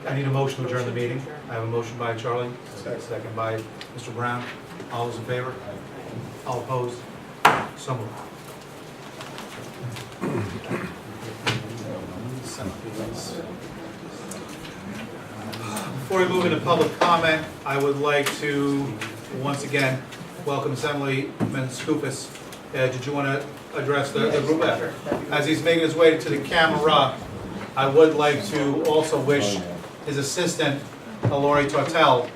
S2: I need a motion to adjourn the
S1: Motion to
S2: meeting.
S1: adjourn.
S2: I have a motion by Charlie, second by Mr. Brown. All those in favor? All opposed? So moved. Before we move into public comment, I would like to, once again, welcome Assemblyman Skoufis. Did you want to address the group effort? As he's making his way to the camera, I would like to also wish his assistant, Lori Tortel,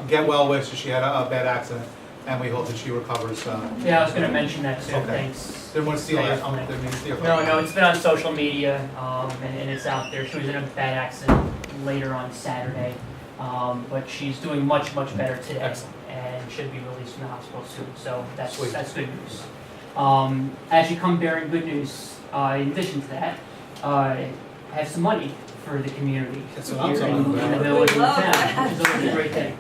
S2: get well wishes. She had a bad accident, and we hope that she recovers.
S11: Yeah, I was gonna mention that too,
S12: Okay.
S11: thanks.
S2: Didn't want to steal that. Didn't mean to steal
S11: No,
S2: that.
S11: no, it's been on social media, and it's out there. She was in a bad accident later on Saturday, but she's doing much, much better today.
S2: Excellent.
S11: And should be released from the hospital soon, so
S2: Sweet.
S11: that's good news. As you come bearing good news, in addition to that, I have some money for the community
S2: That's what I'm
S11: here
S2: talking
S11: in
S2: about.
S11: the village and
S1: We love
S11: town,
S1: that.
S11: which is always a great thing.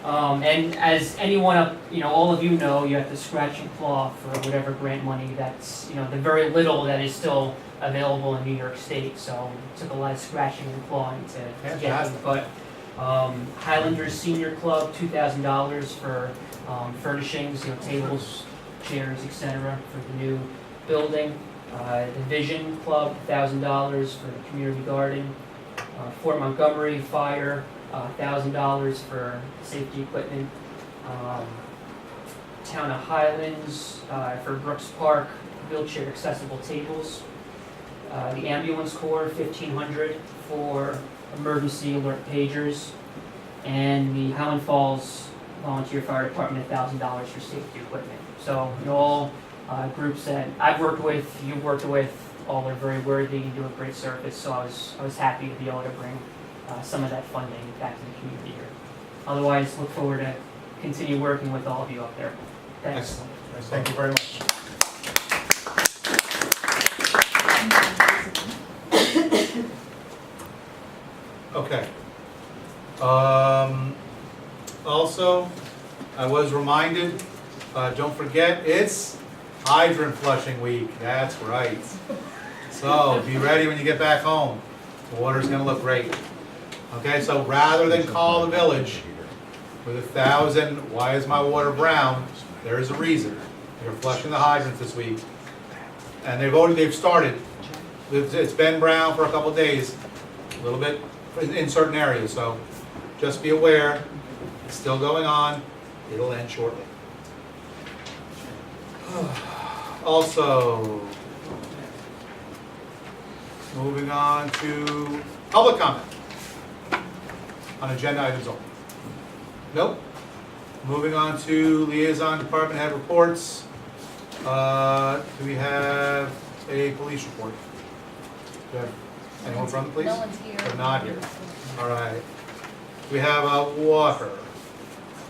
S11: And as anyone up, all of you know, you have to scratch and claw for whatever grant money that's, the very little that is still available in New York State. So it took a lot of scratching and clawing to get it.
S2: Fantastic.
S11: But Highlanders Senior Club, $2,000 for furnishings, tables, chairs, etc. for the new building. The Vision Club, $1,000 for the community garden. Fort Montgomery Fire, $1,000 for safety equipment. Town of Highlands, for Brooks Park, wheelchair accessible tables. The Ambulance Corps, $1,500 for emergency alert pagers. And the Howland Falls Volunteer Fire Department, $1,000 for safety equipment. So, all groups that I've worked with, you've worked with, all are very worthy and do a great service. So I was happy to be able to bring some of that funding back to the community here. Otherwise, look forward to continue working with all of you up there. Thanks.
S2: Thank you very much. Okay. Also, I was reminded, don't forget, it's hydrant flushing week. That's right. So be ready when you get back home. The water's gonna look great. Okay, so rather than call the village with 1,000, why is my water brown? There is a reason. They're flushing the hydrants this week. And they've started. It's been brown for a couple days, a little bit in certain areas, so just be aware, it's still going on, it'll end shortly. Also, moving on to public comment on agenda items only. Nope. Moving on to liaison department head reports. Do we have a police report? Do we have anyone from the police?
S9: No one's here.
S2: They're not here. All right. We have water.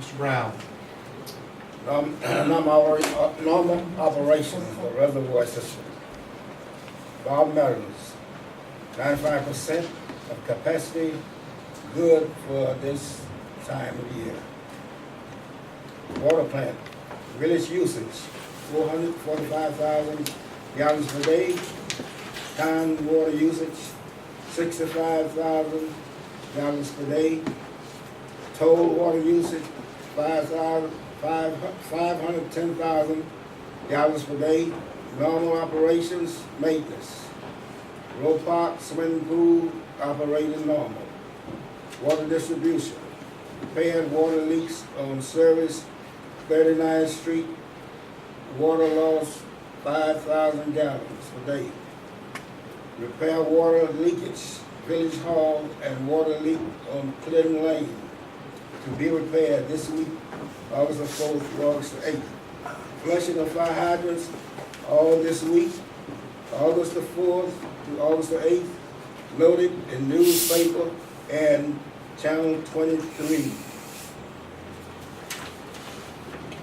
S2: Mr. Brown.
S7: Normal operation of the reservoir system. Bob Meadows, 95% of capacity, good for this time of year. Water plant, village usage, 445,000 gallons per day. Town water usage, 65,000 gallons per day. Total water usage, 510,000 gallons per day. Normal operations, maintenance. Row park, swimming pool, operating normal. Water distribution, repaired water leaks on service, 39th Street. Water loss, 5,000 gallons per day. Repair water leakage, Village Hall and water leak on Clinton Lane to be repaired this week, August the 4th to August the 8th. Flushing of fire hydrants all this week, August the 4th to August the 8th, noted in newspaper and Channel 23.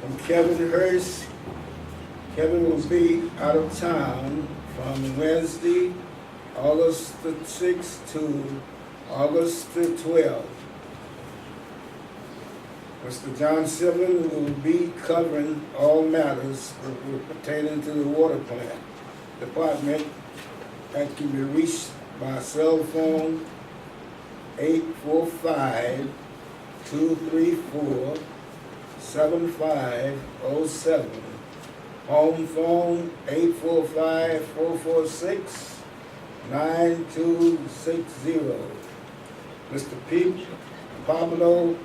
S7: From Kevin Hurst, Kevin will be out of town from Wednesday, August the 6th to August the 12th. Mr. John Sibling will be covering all matters pertaining to the water plant department that can be reached by cell phone 845-234-7507. Home phone 845-446-9260. Mr. Pete Pablo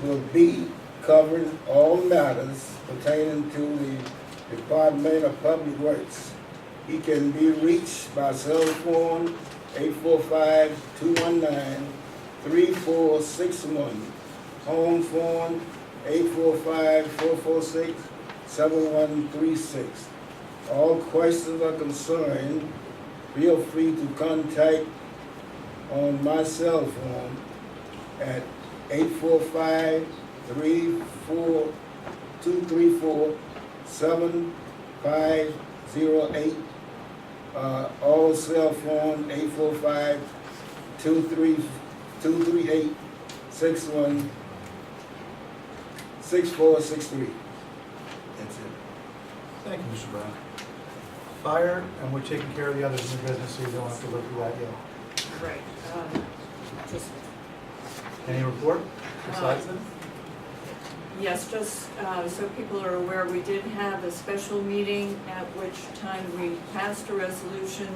S7: will be covering all matters pertaining to the Department of Public Works. He can be reached by cell phone 845-219-3461. Home phone 845-446-7136. All questions or concerns, feel free to contact on my cell phone at 845-234-7508. All cell phone 845-238-6463. That's it.
S2: Thank you, Mr. Brown. Fire, and we're taking care of the others in the business, so you don't have to go through that yet.
S1: Right, just,
S2: Any report besides them?
S1: Yes, just so people are aware, we did have a special meeting at which time we passed a resolution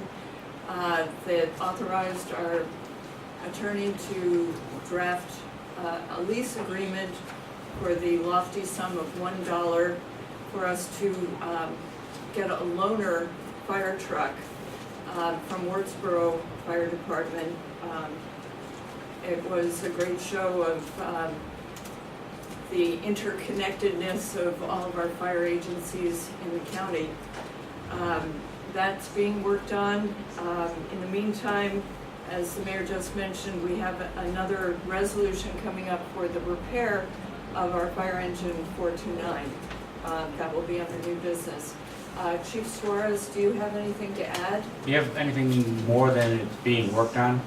S1: that authorized our attorney to draft a lease agreement for the lofty sum of $1 for us to get a loaner fire truck from Wurtsboro Fire Department. It was a great show of the interconnectedness of all of our fire agencies in the county. That's being worked on. In the meantime, as the mayor just mentioned, we have another resolution coming up for the repair of our fire engine 429. That will be under new business. Chief Suarez, do you have anything to add?
S12: Do you have anything more than it's being worked on,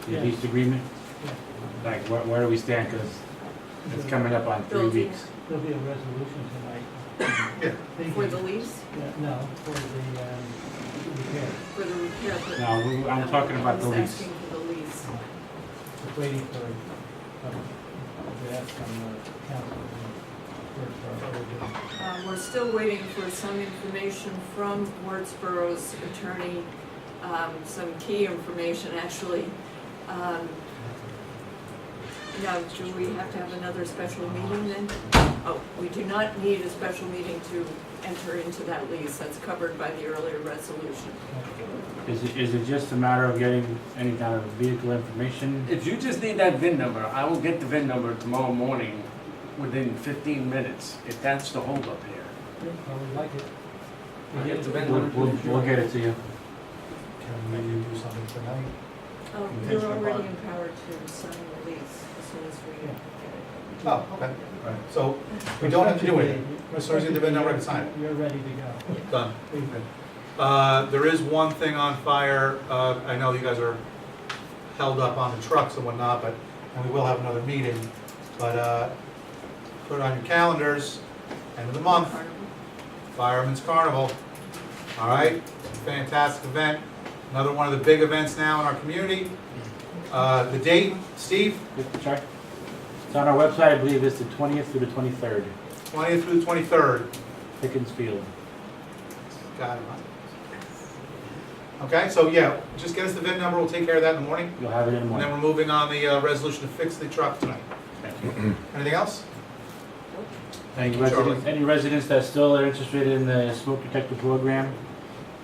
S12: the
S5: Yeah.
S12: lease agreement?
S5: Yeah.
S12: Like, where do we stand, because it's coming up on 3
S1: Building.
S12: weeks.
S5: There'll be a resolution tonight.
S2: Yeah.
S1: For the lease?
S5: Yeah, no, for the repair.
S1: For the repair? but-
S12: No, I'm talking about the
S1: I was
S12: lease.
S1: asking for the lease.
S5: Just waiting for a draft from the council.
S1: We're still waiting for some information from Wurtsboro's attorney, some key information, actually. Now, do we have to have another special meeting then? Oh, we do not need a special meeting to enter into that lease. That's covered by the earlier resolution.
S12: Is it just a matter of getting any kind of vehicle information?
S13: If you just need that VIN number, I will get the VIN number tomorrow morning within 15 minutes, if that's the holdup here.
S5: I would like it.
S13: I'll get the VIN
S12: We'll,
S13: number.
S12: we'll get it to you.
S2: Can we do something tonight?
S1: You're
S2: Contingent
S1: already
S2: upon-
S1: empowered to sign the lease as soon as we get it.
S2: Oh, okay, all right. So we don't have to do anything. As soon as you get the VIN number, I can sign it.
S5: You're ready to go.
S2: Done. There is one thing on fire. I know you guys are held up on the trucks and whatnot, but, and we will have another meeting. But put it on your calendars, end of the month, Fireman's Carnival. All right, fantastic event. Another one of the big events now in our community. The date, Steve?
S12: Sorry? It's on our website, I believe it's the 20th through the 23rd,
S2: 20th through the 23rd.
S12: Pickens Field.
S2: Got it. Okay, so yeah, just get us the VIN number. We'll take care of that in the morning.
S12: You'll have it in the
S2: And then
S12: morning.
S2: we're moving on the resolution to fix the truck tonight.
S12: Thank you.
S2: Anything else? Thank
S12: Any residents that still are interested in the smoke detector program,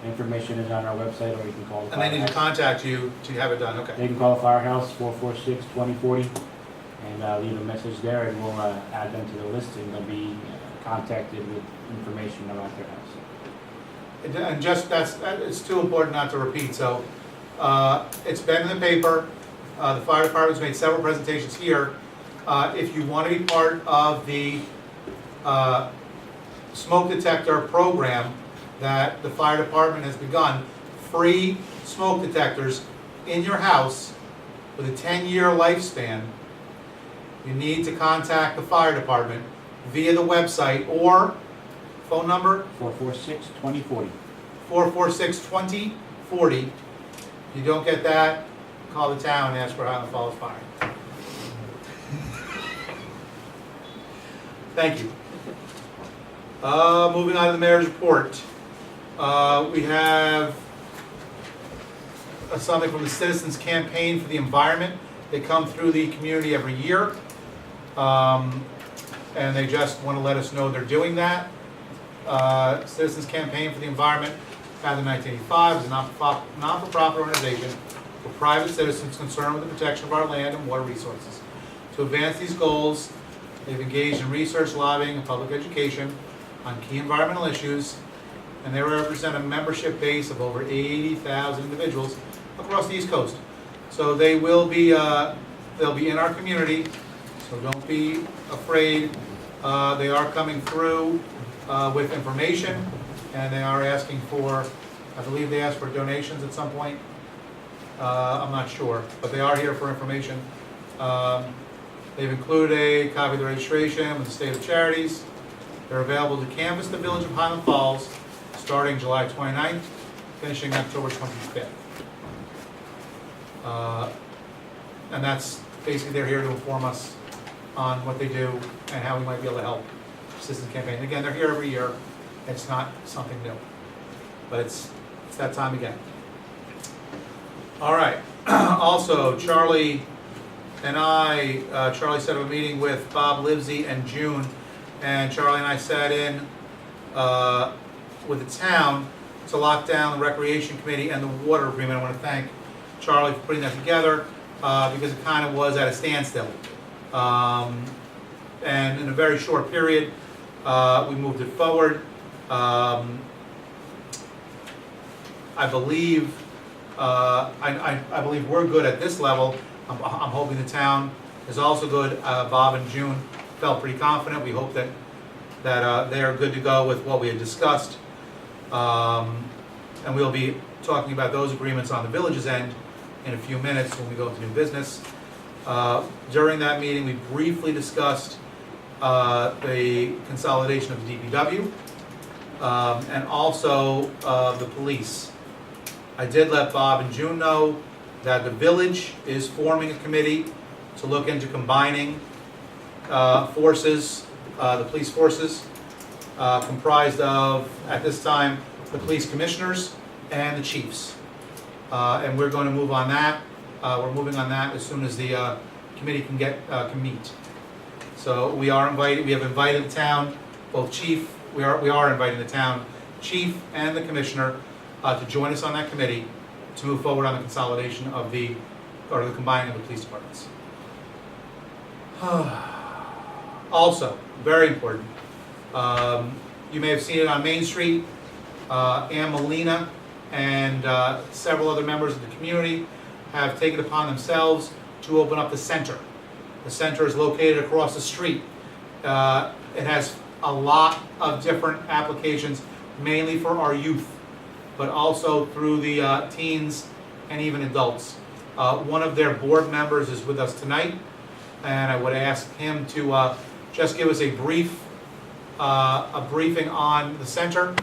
S12: information is on our website, or you can call the
S2: And they need to
S12: firehouse.
S2: contact you to have it done, okay.
S12: They can call the firehouse, 446-2040, and leave a message there, and we'll add them to the list, and they'll be contacted with information about their house.
S2: And just, it's too important not to repeat, so, it's been in the paper, the fire department's made several presentations here. If you want to be part of the, smoke detector program that the fire department has begun, free smoke detectors in your house with a 10-year lifespan, you need to contact the fire department via the website or phone number
S12: 446-2040.
S2: 446-2040. If you don't get that, call the town and ask for Highland Falls Fire. Thank you. Moving on to the mayor's report. We have something from the Citizens Campaign for the Environment. They come through the community every year. And they just want to let us know they're doing that. Citizens Campaign for the Environment, founded in 1985, is a not-for-profit organization for private citizens concerned with the protection of our land and water resources. To advance these goals, they've engaged in research, lobbying, and public education on key environmental issues, and they represent a membership base of over 80,000 individuals across the East Coast. So they will be, they'll be in our community, so don't be afraid. They are coming through with information, and they are asking for, I believe they asked for donations at some point. I'm not sure, but they are here for information. They've included a copy of the registration with the state of charities. They're available to canvass the village of Highland Falls starting July 29th, finishing October 25th. And that's basically, they're here to inform us on what they do and how we might be able to help Citizens Campaign. Again, they're here every year. It's not something new, but it's that time again. All right. Also, Charlie and I, Charlie set up a meeting with Bob Livesey and June, and Charlie and I sat in with the town to lock down the Recreation Committee and the water agreement. I want to thank Charlie for putting that together because it kind of was at a standstill. And in a very short period, we moved it forward. I believe I believe we're good at this level. I'm hoping the town is also good. Bob and June felt pretty confident. We hope that they are good to go with what we had discussed. And we'll be talking about those agreements on the village's end in a few minutes when we go into new business. During that meeting, we briefly discussed the consolidation of the DPW and also the police. I did let Bob and June know that the village is forming a committee to look into combining forces, the police forces, comprised of, at this time, the police commissioners and the chiefs. And we're going to move on that. We're moving on that as soon as the committee can meet. So we have invited the town, both chief, we are inviting the town chief and the commissioner to join us on that committee to move forward on the consolidation of the combining of the police departments. Also, very important, you may have seen it on Main Street, Ann Molina and several other members of the community have taken upon themselves to open up the center. The center is located across the street. It has a lot of different applications, mainly for our youth, but also through the teens and even adults. One of their board members is with us tonight, and I would ask him to just give us a briefing on the center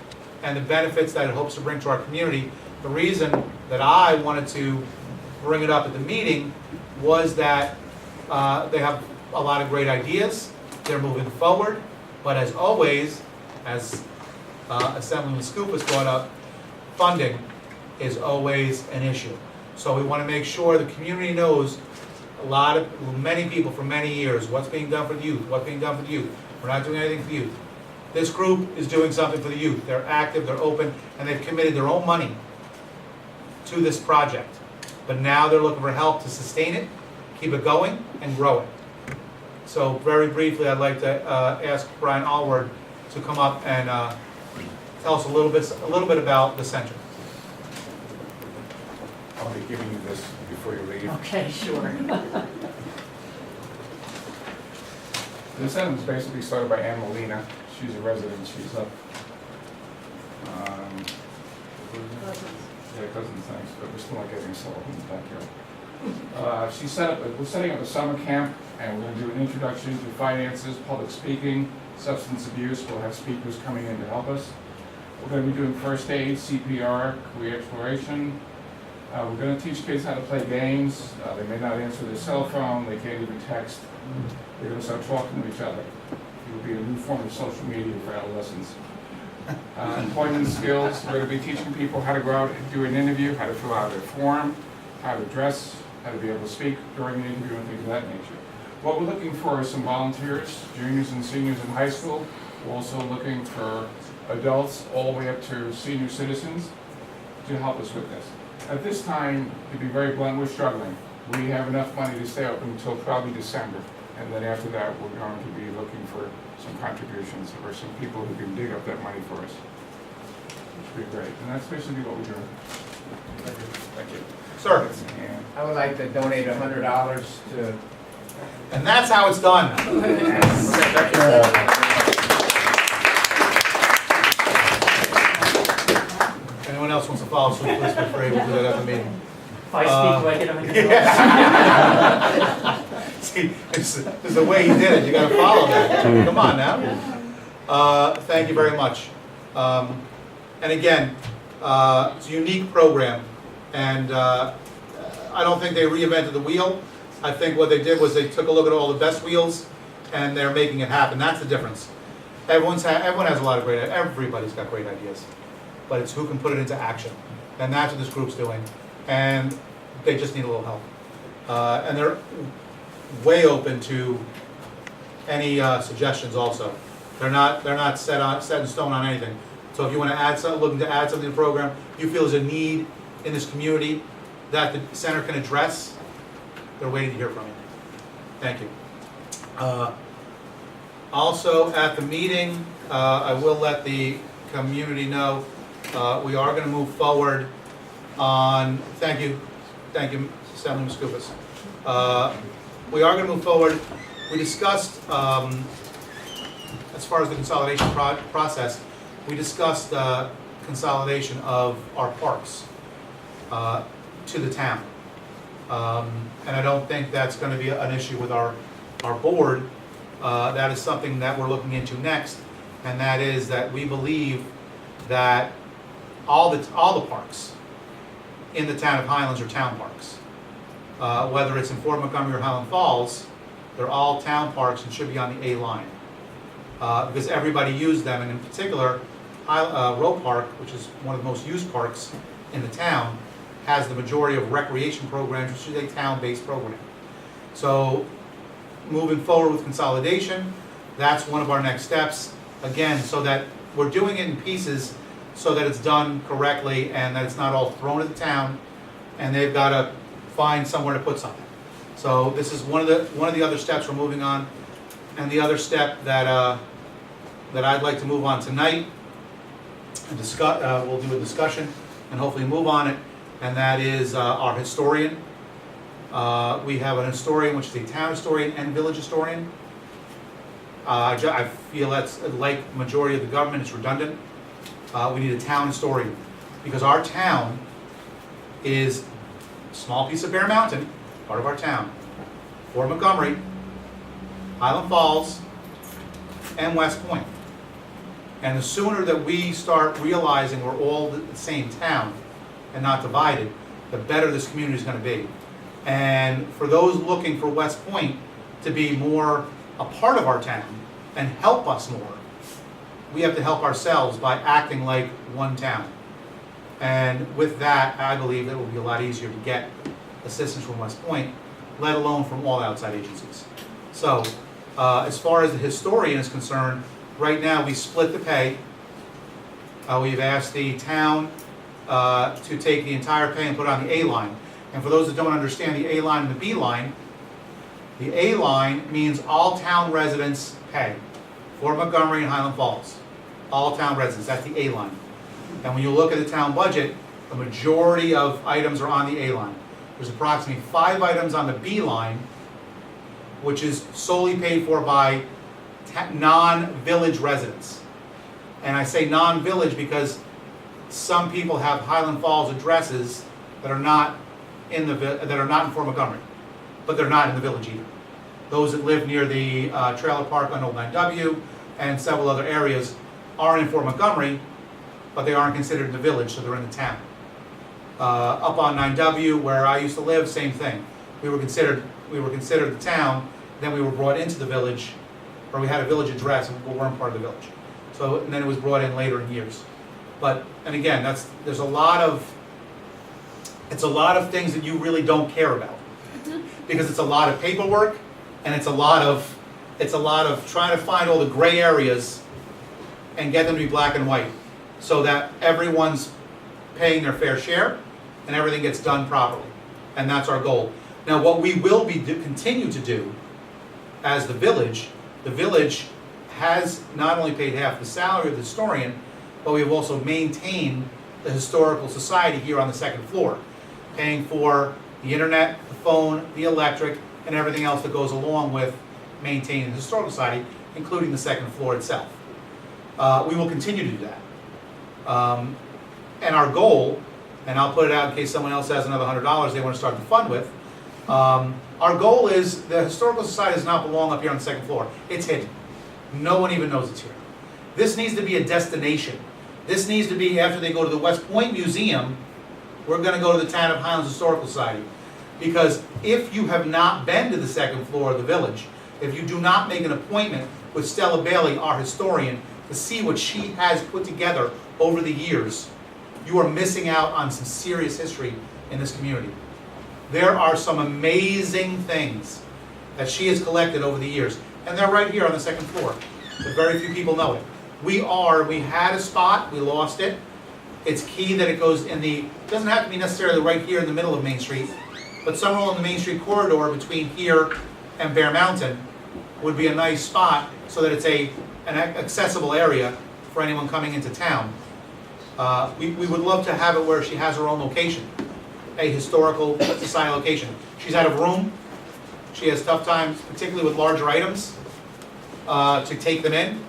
S2: and the benefits that it hopes to bring to our community. The reason that I wanted to bring it up at the meeting was that they have a lot of great ideas. They're moving forward, but as always, as Assemblyman Skoufis brought up, funding is always an issue. So we want to make sure the community knows many people for many years, what's being done for the youth, what's being done for the youth. We're not doing anything for the youth. This group is doing something for the youth. They're active, they're open, and they've committed their own money to this project. But now they're looking for help to sustain it, keep it going, and grow it. So very briefly, I'd like to ask Brian Allward to come up and tell us a little bit about the center.
S14: I'll be giving you this before you leave.
S11: Okay, sure.
S14: The center was basically started by Ann Molina. She's a resident. She's up. Yeah, cousins, thanks, but we're still not getting sold in the backyard. We're setting up a summer camp, and we're going to do an introduction to finances, public speaking, substance abuse. We'll have speakers coming in to help us. We're going to be doing first aid, CPR, career exploration. We're going to teach kids how to play games. They may not answer their cell phone. They can't even text. They're going to start talking to each other. It will be a new form of social media for adolescents. Employment skills. We're going to be teaching people how to go out and do an interview, how to fill out a form, how to dress, how to be able to speak during the interview, and things of that nature. What we're looking for is some volunteers, juniors and seniors in high school. We're also looking for adults all the way up to senior citizens to help us with this. At this time, to be very blunt, we're struggling. We have enough money to stay open until probably December. And then after that, we're going to be looking for some contributions or some people who can dig up that money for us. Which would be great. And that's basically what we're doing. Thank you.
S2: Sir.
S8: Yeah. I would like to donate $100 to.
S2: And that's how it's done. Anyone else wants to follow suit, please feel free. We'll do that at the meeting.
S11: If I speak, do I get $100?
S2: See, this is the way he did it. You got to follow that. Come on now. Thank you very much. And again, it's a unique program, and I don't think they reinvented the wheel. I think what they did was they took a look at all the best wheels and they're making it happen. That's the difference. Everyone has a lot of everybody's got great ideas, but it's who can put it into action. And that's what this group's doing, and they just need a little help. And they're way open to any suggestions also. They're not set in stone on anything. So if you want to add something, looking to add something to the program, you feel there's a need in this community that the center can address, they're waiting to hear from you. Thank you. Also at the meeting, I will let the community know, we are going to move forward on, thank you, Assemblyman Skoufis. We are going to move forward. We discussed, as far as the consolidation process, we discussed consolidation of our parks to the town. And I don't think that's going to be an issue with our board. That is something that we're looking into next, and that is that we believe that all the parks in the town of Highlands are town parks. Whether it's in Fort Montgomery or Highland Falls, they're all town parks and should be on the A line. Because everybody used them, and in particular, Roe Park, which is one of the most used parks in the town, has the majority of recreation programs, which is a town-based program. So, moving forward with consolidation, that's one of our next steps. Again, so that we're doing it in pieces so that it's done correctly and that it's not all thrown at the town and they've got to find somewhere to put something. So this is one of the other steps we're moving on. And the other step that I'd like to move on tonight and discuss, we'll do a discussion and hopefully move on it, and that is our historian. We have an historian, which is a town historian and village historian. I feel that's, like majority of the government, it's redundant. We need a town historian because our town is a small piece of Bear Mountain, part of our town, Fort Montgomery, Highland Falls, and West Point. And the sooner that we start realizing we're all the same town and not divided, the better this community is going to be. And for those looking for West Point to be more a part of our town and help us more, we have to help ourselves by acting like one town. And with that, I believe it will be a lot easier to get assistance from West Point, let alone from all outside agencies. So, as far as the historian is concerned, right now we split the pay. We've asked the town to take the entire pay and put it on the A line. And for those that don't understand the A line and the B line, the A line means all town residents pay. Fort Montgomery and Highland Falls. All town residents, that's the A line. And when you look at the town budget, the majority of items are on the A line. There's approximately 5 items on the B line, which is solely paid for by non-village residents. And I say non-village because some people have Highland Falls addresses that are not in Fort Montgomery, but they're not in the village either. Those that live near the trailer park on Old 9W and several other areas are in Fort Montgomery, but they aren't considered in the village, so they're in the town. Up on 9W, where I used to live, same thing. We were considered the town, then we were brought into the village, or we had a village address and we weren't part of the village. So, and then it was brought in later in years. But, and again, it's a lot of things that you really don't care about. Because it's a lot of paperwork, and it's a lot of trying to find all the gray areas and get them to be black and white, so that everyone's paying their fair share and everything gets done properly. And that's our goal. Now, what we will continue to do as the village has not only paid half the salary of the historian, but we've also maintained the historical society here on the second floor, paying for the internet, the phone, the electric, and everything else that goes along with maintaining the historical society, including the second floor itself. We will continue to do that. And our goal, and I'll put it out in case someone else has another $100 they want to start the fund with, our goal is the Historical Society does not belong up here on the second floor. It's hidden. No one even knows it's here. This needs to be a destination. This needs to be, after they go to the West Point Museum, we're going to go to the Town of Highlands Historical Society. Because if you have not been to the second floor of the village, if you do not make an appointment with Stella Bailey, our historian, to see what she has put together over the years, you are missing out on some serious history in this community. There are some amazing things that she has collected over the years, and they're right here on the second floor, but very few people know it. We had a spot, we lost it. It's key that it goes in the, it doesn't have to be necessarily right here in the middle of Main Street, but somewhere along the Main Street corridor between here and Bear Mountain would be a nice spot so that it's an accessible area for anyone coming into town. We would love to have it where she has her own location, a historical society location. She's out of room. She has tough times, particularly with larger items, to take them in.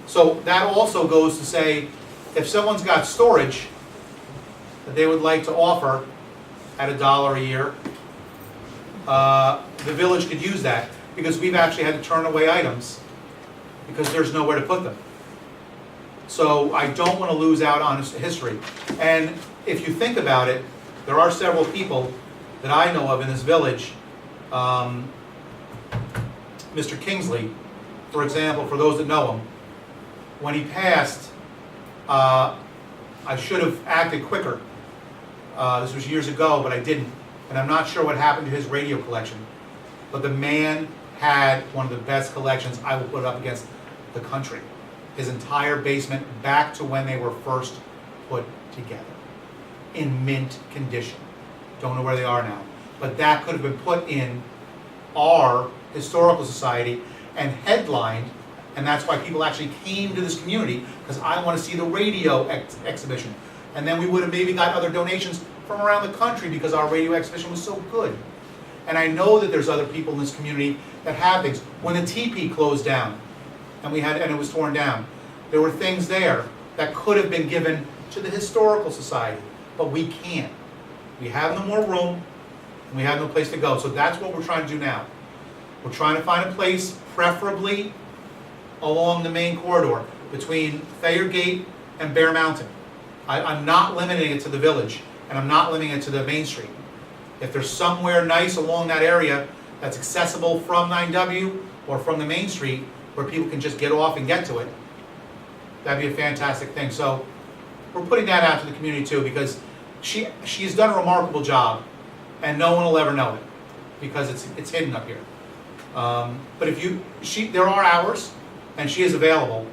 S2: So that also goes to say, if someone's got storage that they would like to offer at $1 a year, the village could use that, because we've actually had to turn away items because there's nowhere to put them. So I don't want to lose out on history. And if you think about it, there are several people that I know of in this village. Mr. Kingsley, for example, for those that know him, when he passed, I should have acted quicker. This was years ago, but I didn't. And I'm not sure what happened to his radio collection. But the man had one of the best collections I will put up against the country. His entire basement, back to when they were first put together, in mint condition. Don't know where they are now. But that could have been put in our historical society and headlined, and that's why people actually came to this community, because I want to see the radio exhibition. And then we would have maybe got other donations from around the country because our radio exhibition was so good. And I know that there's other people in this community that have things. When the teepee closed down and it was torn down, there were things there that could have been given to the historical society, but we can't. We have no more room, and we have no place to go. So that's what we're trying to do now. We're trying to find a place, preferably along the main corridor between Thayer Gate and Bear Mountain. I'm not limiting it to the village, and I'm not limiting it to the Main Street. If there's somewhere nice along that area that's accessible from 9W or from the Main Street where people can just get off and get to it, that'd be a fantastic thing. So we're putting that out to the community too, because she's done a remarkable job, and no one will ever know it because it's hidden up here. But there are hours, and she is available.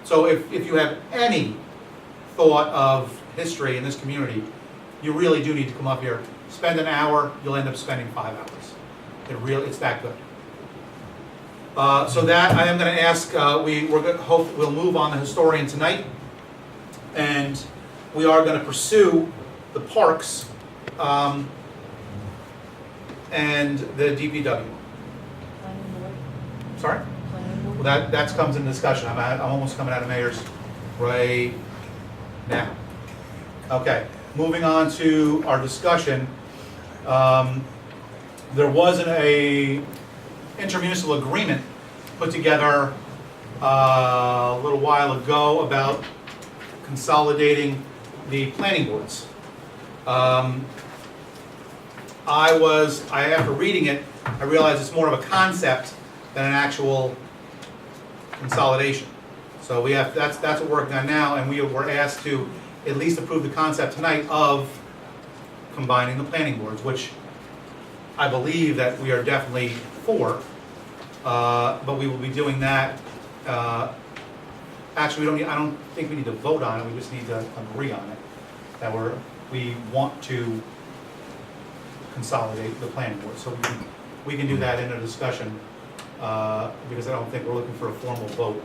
S2: So if you have any thought of history in this community, you really do need to come up here. Spend an hour, you'll end up spending 5 hours. It's that good. So that I am going to ask. We'll move on the historian tonight, and we are going to pursue the parks and the DPW. Sorry? Well, that comes in discussion. I'm almost coming out of mayor's right now. Okay, moving on to our discussion. There was a intermunicipal agreement put together a little while ago about consolidating the planning boards. After reading it, I realized it's more of a concept than an actual consolidation. So that's what we're working on now, and we were asked to at least approve the concept tonight of combining the planning boards, which I believe that we are definitely for, but we will be doing that. Actually, I don't think we need to vote on it, we just need to agree on it, that we want to consolidate the planning board. So we can do that in a discussion, because I don't think we're looking for a formal vote.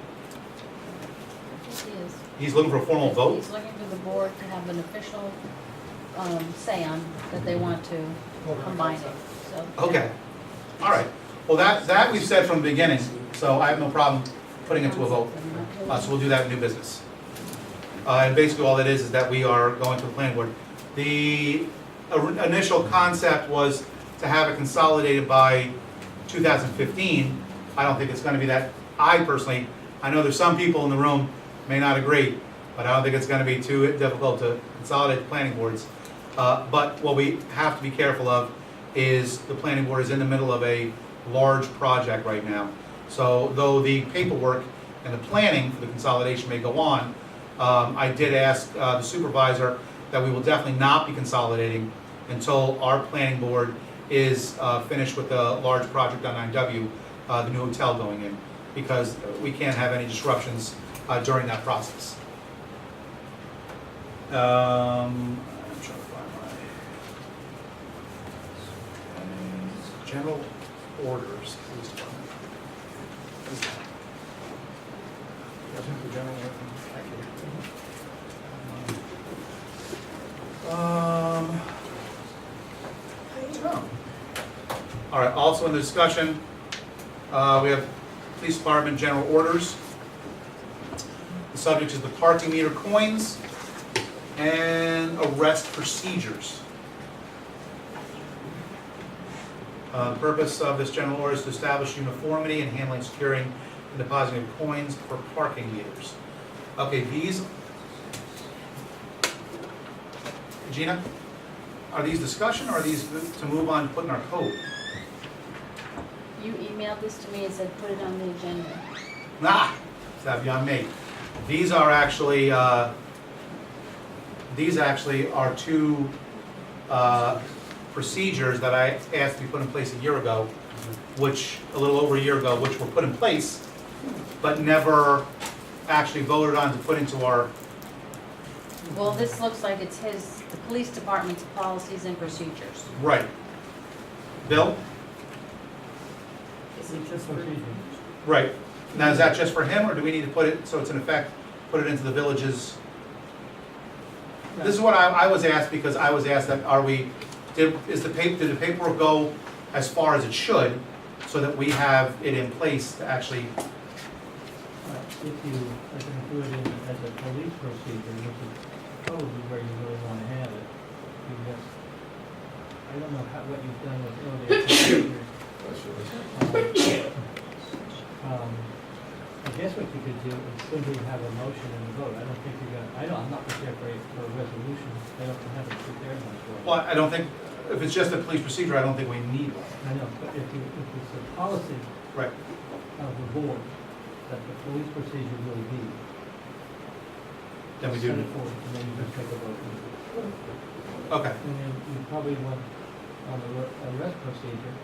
S2: He's looking for a formal vote?
S15: He's looking for the board to have an official say on that they want to combine it, so.
S2: Okay, all right. Well, that we've said from the beginning, so I have no problem putting it to a vote. So we'll do that in new business. And basically all it is that we are going to the planning board. The initial concept was to have it consolidated by 2015. I don't think it's going to be that. I know there's some people in the room may not agree, but I don't think it's going to be too difficult to consolidate the planning boards. But what we have to be careful of is the planning board is in the middle of a large project right now. So though the paperwork and the planning for the consolidation may go on, I did ask the supervisor that we will definitely not be consolidating until our planning board is finished with the large project on 9W, the new hotel going in, because we can't have any disruptions during that process. I'm trying to find my general orders. Police department. What is that?
S6: That's the general, thank you.
S2: Oh. All right, also in the discussion, we have police department general orders. The subject is the parking meter coins and arrest procedures. The purpose of this general order is to establish uniformity in handling, securing, and depositing of coins for parking meters. Okay, these, Gina, are these discussion or are these to move on, put in our code?
S15: You emailed this to me and said put it on the agenda.
S2: Nah, that'd be on me. These are actually, are two procedures that I asked to be put in place a year ago, which, a little over a year ago, which were put in place, but never actually voted on to put into our,
S15: Well, this looks like it's the police department's policies and procedures.
S2: right. Bill?
S1: Is it just for?
S5: Procedure.
S2: Right. Now, is that just for him, or do we need to put it, so it's in effect, put it into the villages? This is what I was asked, because I was asked that, did the paperwork go as far as it should, so that we have it in place to actually,
S5: If you can do it in as a police procedure, which is probably where you really want to have it, you just, I don't know what you've done with earlier procedures. I guess what you could do is simply have a motion and a vote. I don't think I'm not prepared for a resolution. I don't have it prepared much for it.
S2: well, I don't think, if it's just a police procedure, I don't think we need one.
S5: I know, but if it's a policy
S2: Right.
S5: of the board that the police procedure will be,
S2: Then we
S5: send
S2: do,
S5: it forward, and then you can take a vote.
S2: okay.
S5: And then you probably want on the arrest procedure,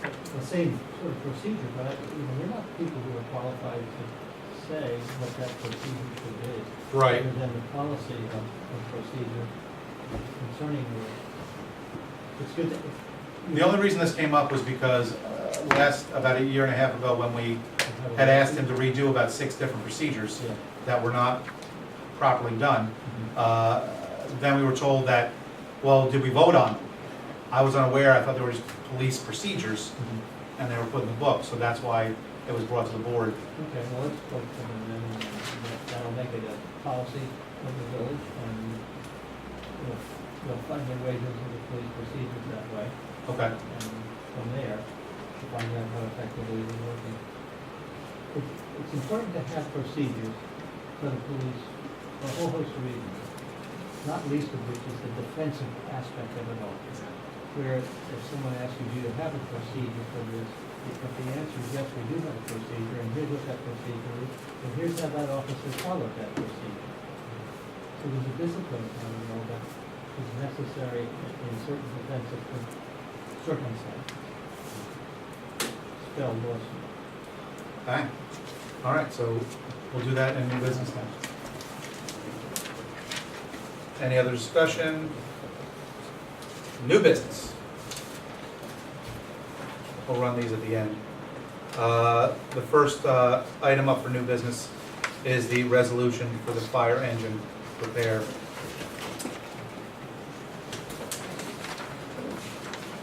S5: the same sort of procedure, but we're not people who are qualified to say what that procedure should be.
S2: Right.
S5: Other than the policy of procedure concerning it's good that.
S2: The only reason this came up was because about a year and a half ago, when we had asked him to redo about 6 different procedures
S5: Yeah.
S2: that were not properly done,
S5: Mhm.
S2: then we were told that, well, did we vote on them? I was unaware, I thought they were just police procedures, and they were put in the book, so that's why it was brought to the board.
S5: Okay, well, let's vote for them, and then that'll make it a policy of the village, and we'll find their ways into the police procedures that way.
S2: Okay.
S5: And from there, to find out how effectively they're working. It's important to have procedures for the police for a whole host of reasons, not least of which is the defensive aspect of it all. Where if someone asks you, do you have a procedure for this? If the answer is yes, we do have a procedure, and here's what that procedure is, and here's how that officer followed that procedure. So there's a discipline that is necessary in certain defensive circumstances. Spelled lawsuit.
S2: Okay. All right, so we'll do that in new business then. Any other discussion? New business. We'll run these at the end. The first item up for new business is the resolution for the fire engine repair.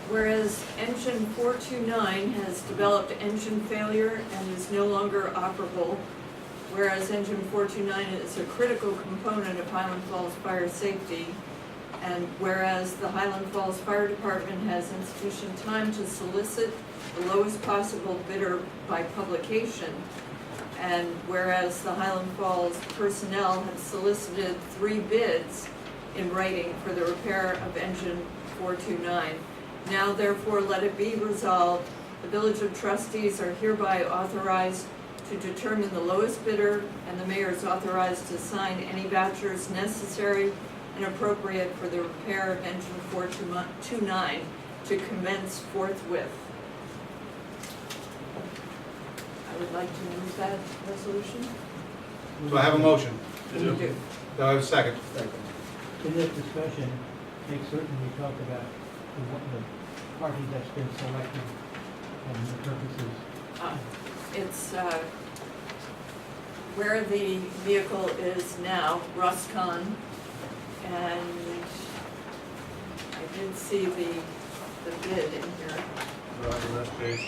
S1: Whereas engine 429 has developed engine failure and is no longer operable, whereas engine 429 is a critical component of Highland Falls fire safety, and whereas the Highland Falls Fire Department has insufficient time to solicit the lowest possible bidder by publication, and whereas the Highland Falls personnel have solicited 3 bids in writing for the repair of engine 429, Now therefore let it be resolved, the Village of Trustees are hereby authorized to determine the lowest bidder, and the mayor is authorized to sign any vouchers necessary and appropriate for the repair of engine 429 to commence forthwith. I would like to move that resolution.
S2: Do I have a motion?
S1: You do.
S2: Do I have a second?
S5: In this discussion, make certain we talk about the party that's been selected and the purposes.
S1: It's where the vehicle is now, Ruscon, and I did see the bid in here.
S4: The last page.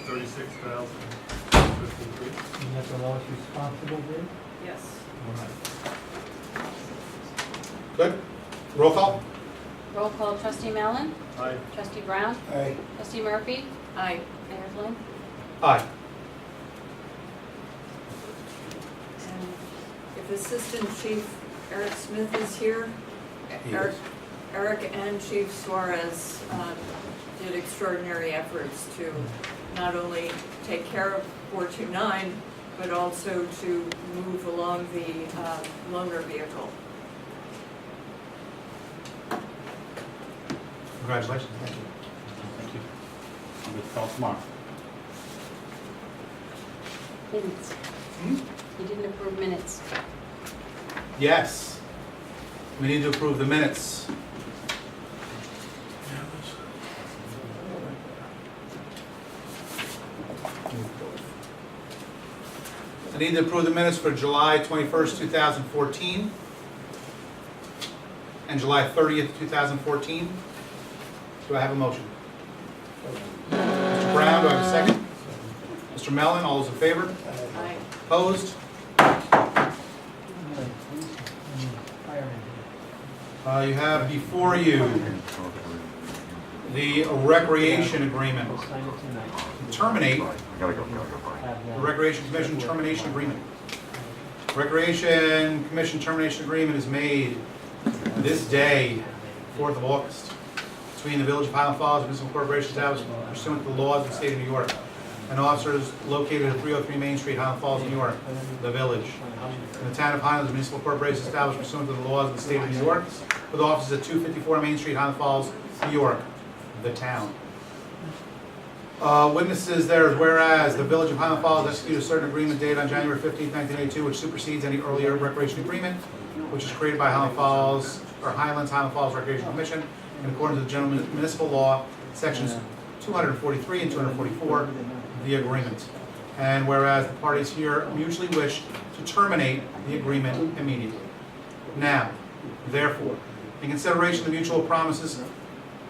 S4: 36,053.
S5: And that's the lowest responsible bid?
S1: Yes.
S5: All right.
S2: Good? Roll call?
S15: Roll call, trustee Mallon,
S4: Aye.
S15: trustee Brown,
S7: Aye.
S15: trustee Murphy,
S1: Aye.
S15: Mayor Flynn.
S2: Aye.
S1: And if Assistant Chief Eric Smith is here,
S2: He
S1: Eric,
S2: is.
S1: Eric and Chief Suarez did extraordinary efforts to not only take care of 429, but also to move along the loaner vehicle.
S2: Congratulations. Thank you.
S12: Thank you. I'll get the call tomorrow.
S15: Minutes. You didn't approve minutes.
S2: Yes. We need to approve the minutes. I need to approve the minutes for July 21st, 2014 and July 30th, 2014. Do I have a motion? Mr. Brown, do I have a second? Mr. Mellon, all those in favor?
S1: Aye.
S2: Opposed? You have before you the recreation agreement.
S5: Sign it tonight.
S2: Terminate
S5: Have
S2: the
S5: that.
S2: Recreation Commission termination agreement. Recreation Commission termination agreement is made this day, 4th of August, between the Village of Highland Falls and Municipal Corporation Establishment pursuant to the laws of the state of New York, and officers located at 303 Main Street, Highland Falls, New York, the Village. In the town of Highlands, Municipal Corporation established pursuant to the laws of the state of New York, with offices at 254 Main Street, Highland Falls, New York, the town. Witnesses there is whereas the Village of Highland Falls executed a certain agreement dated on January 15, 1982, which supersedes any earlier recreation agreement, which is created by Highland Falls Recreation Commission in accordance with general municipal law, sections 243 and 244 of the agreement. And whereas the parties here mutually wish to terminate the agreement immediately. Now, therefore, in consideration of the mutual promises,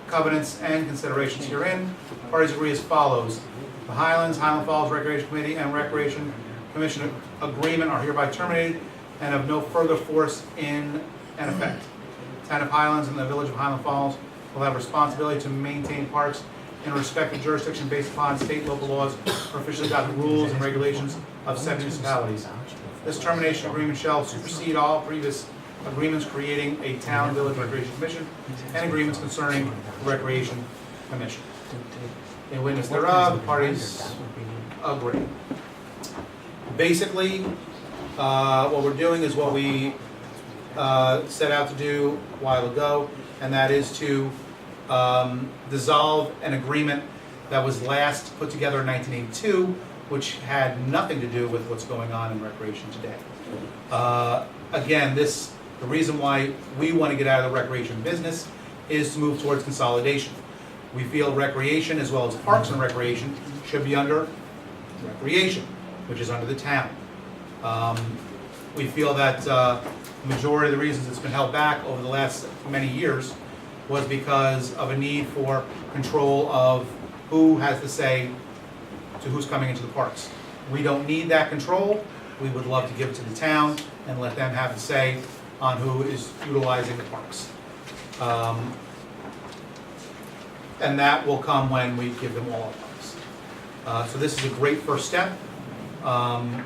S2: covenants, and considerations herein, parties agree as follows. The Highland Falls Recreation Committee and Recreation Commission agreement are hereby terminated and of no further force in effect. Town of Highlands and the Village of Highland Falls will have responsibility to maintain parks in respective jurisdiction based upon state, local laws, or officially adopted rules and regulations of said municipalities. This termination agreement shall supersede all previous agreements creating a town village recreation commission and agreements concerning the recreation commission. In witness thereof, the parties agree. Basically, what we're doing is what we set out to do a while ago, and that is to dissolve an agreement that was last put together in 1982, which had nothing to do with what's going on in recreation today. Again, the reason why we want to get out of the recreation business is to move towards consolidation. We feel recreation, as well as parks and recreation, should be under recreation, which is under the town. We feel that the majority of the reasons it's been held back over the last many years was because of a need for control of who has the say to who's coming into the parks. We don't need that control. We would love to give it to the town and let them have the say on who is utilizing the parks. And that will come when we give them all our parks. So this is a great first step. And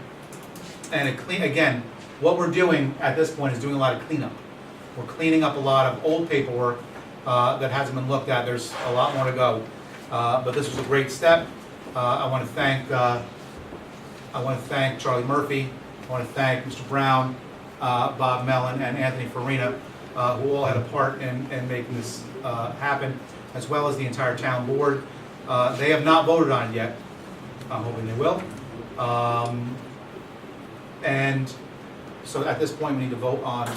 S2: again, what we're doing at this point is doing a lot of cleanup. We're cleaning up a lot of old paperwork that hasn't been looked at. There's a lot more to go. But this was a great step. I want to thank Charlie Murphy. I want to thank Mr. Brown, Bob Mellon, and Anthony Farina, who all had a part in making this happen, as well as the entire town board. They have not voted on it yet. I'm hoping they will. And so at this point, we need to vote on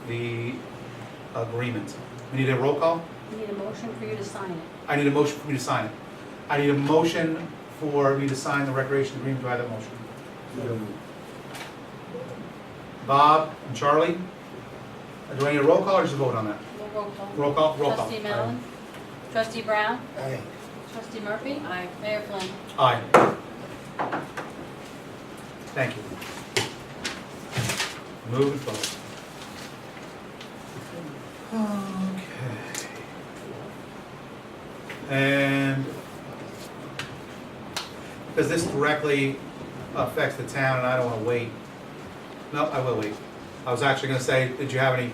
S2: the agreement. We need a roll call.
S15: We need a motion for you to sign it.
S2: I need a motion for me to sign it. I need a motion for me to sign the recreation agreement. Do I have that motion? Bob and Charlie? Do I need a roll call or just a vote on that?
S15: Roll call.
S2: Roll call, roll call.
S15: Trustee Mellon? Trustee Brown?
S7: Aye.
S15: Trustee Murphy?
S1: Aye.
S15: Mayor Flynn?
S2: Aye. Thank you. Moving forward. Okay. And because this directly affects the town and I don't want to wait. No, I will wait. I was actually going to say, did you have any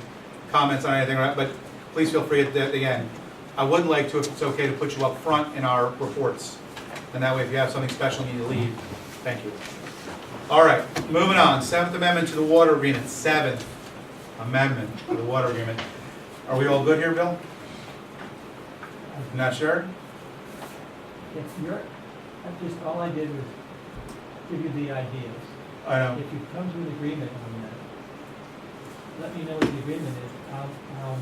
S2: comments on anything, but please feel free at the end. I would like to, if it's okay, to put you up front in our reports. And that way, if you have something special you need to leave, thank you. All right, moving on. 7th Amendment to the Water Agreement. 7th Amendment to the Water Agreement. Are we all good here, Bill? Not sure?
S5: If you're, all I did was give you the ideas.
S2: I know.
S5: If you come to an agreement on that, let me know what the agreement is. I'll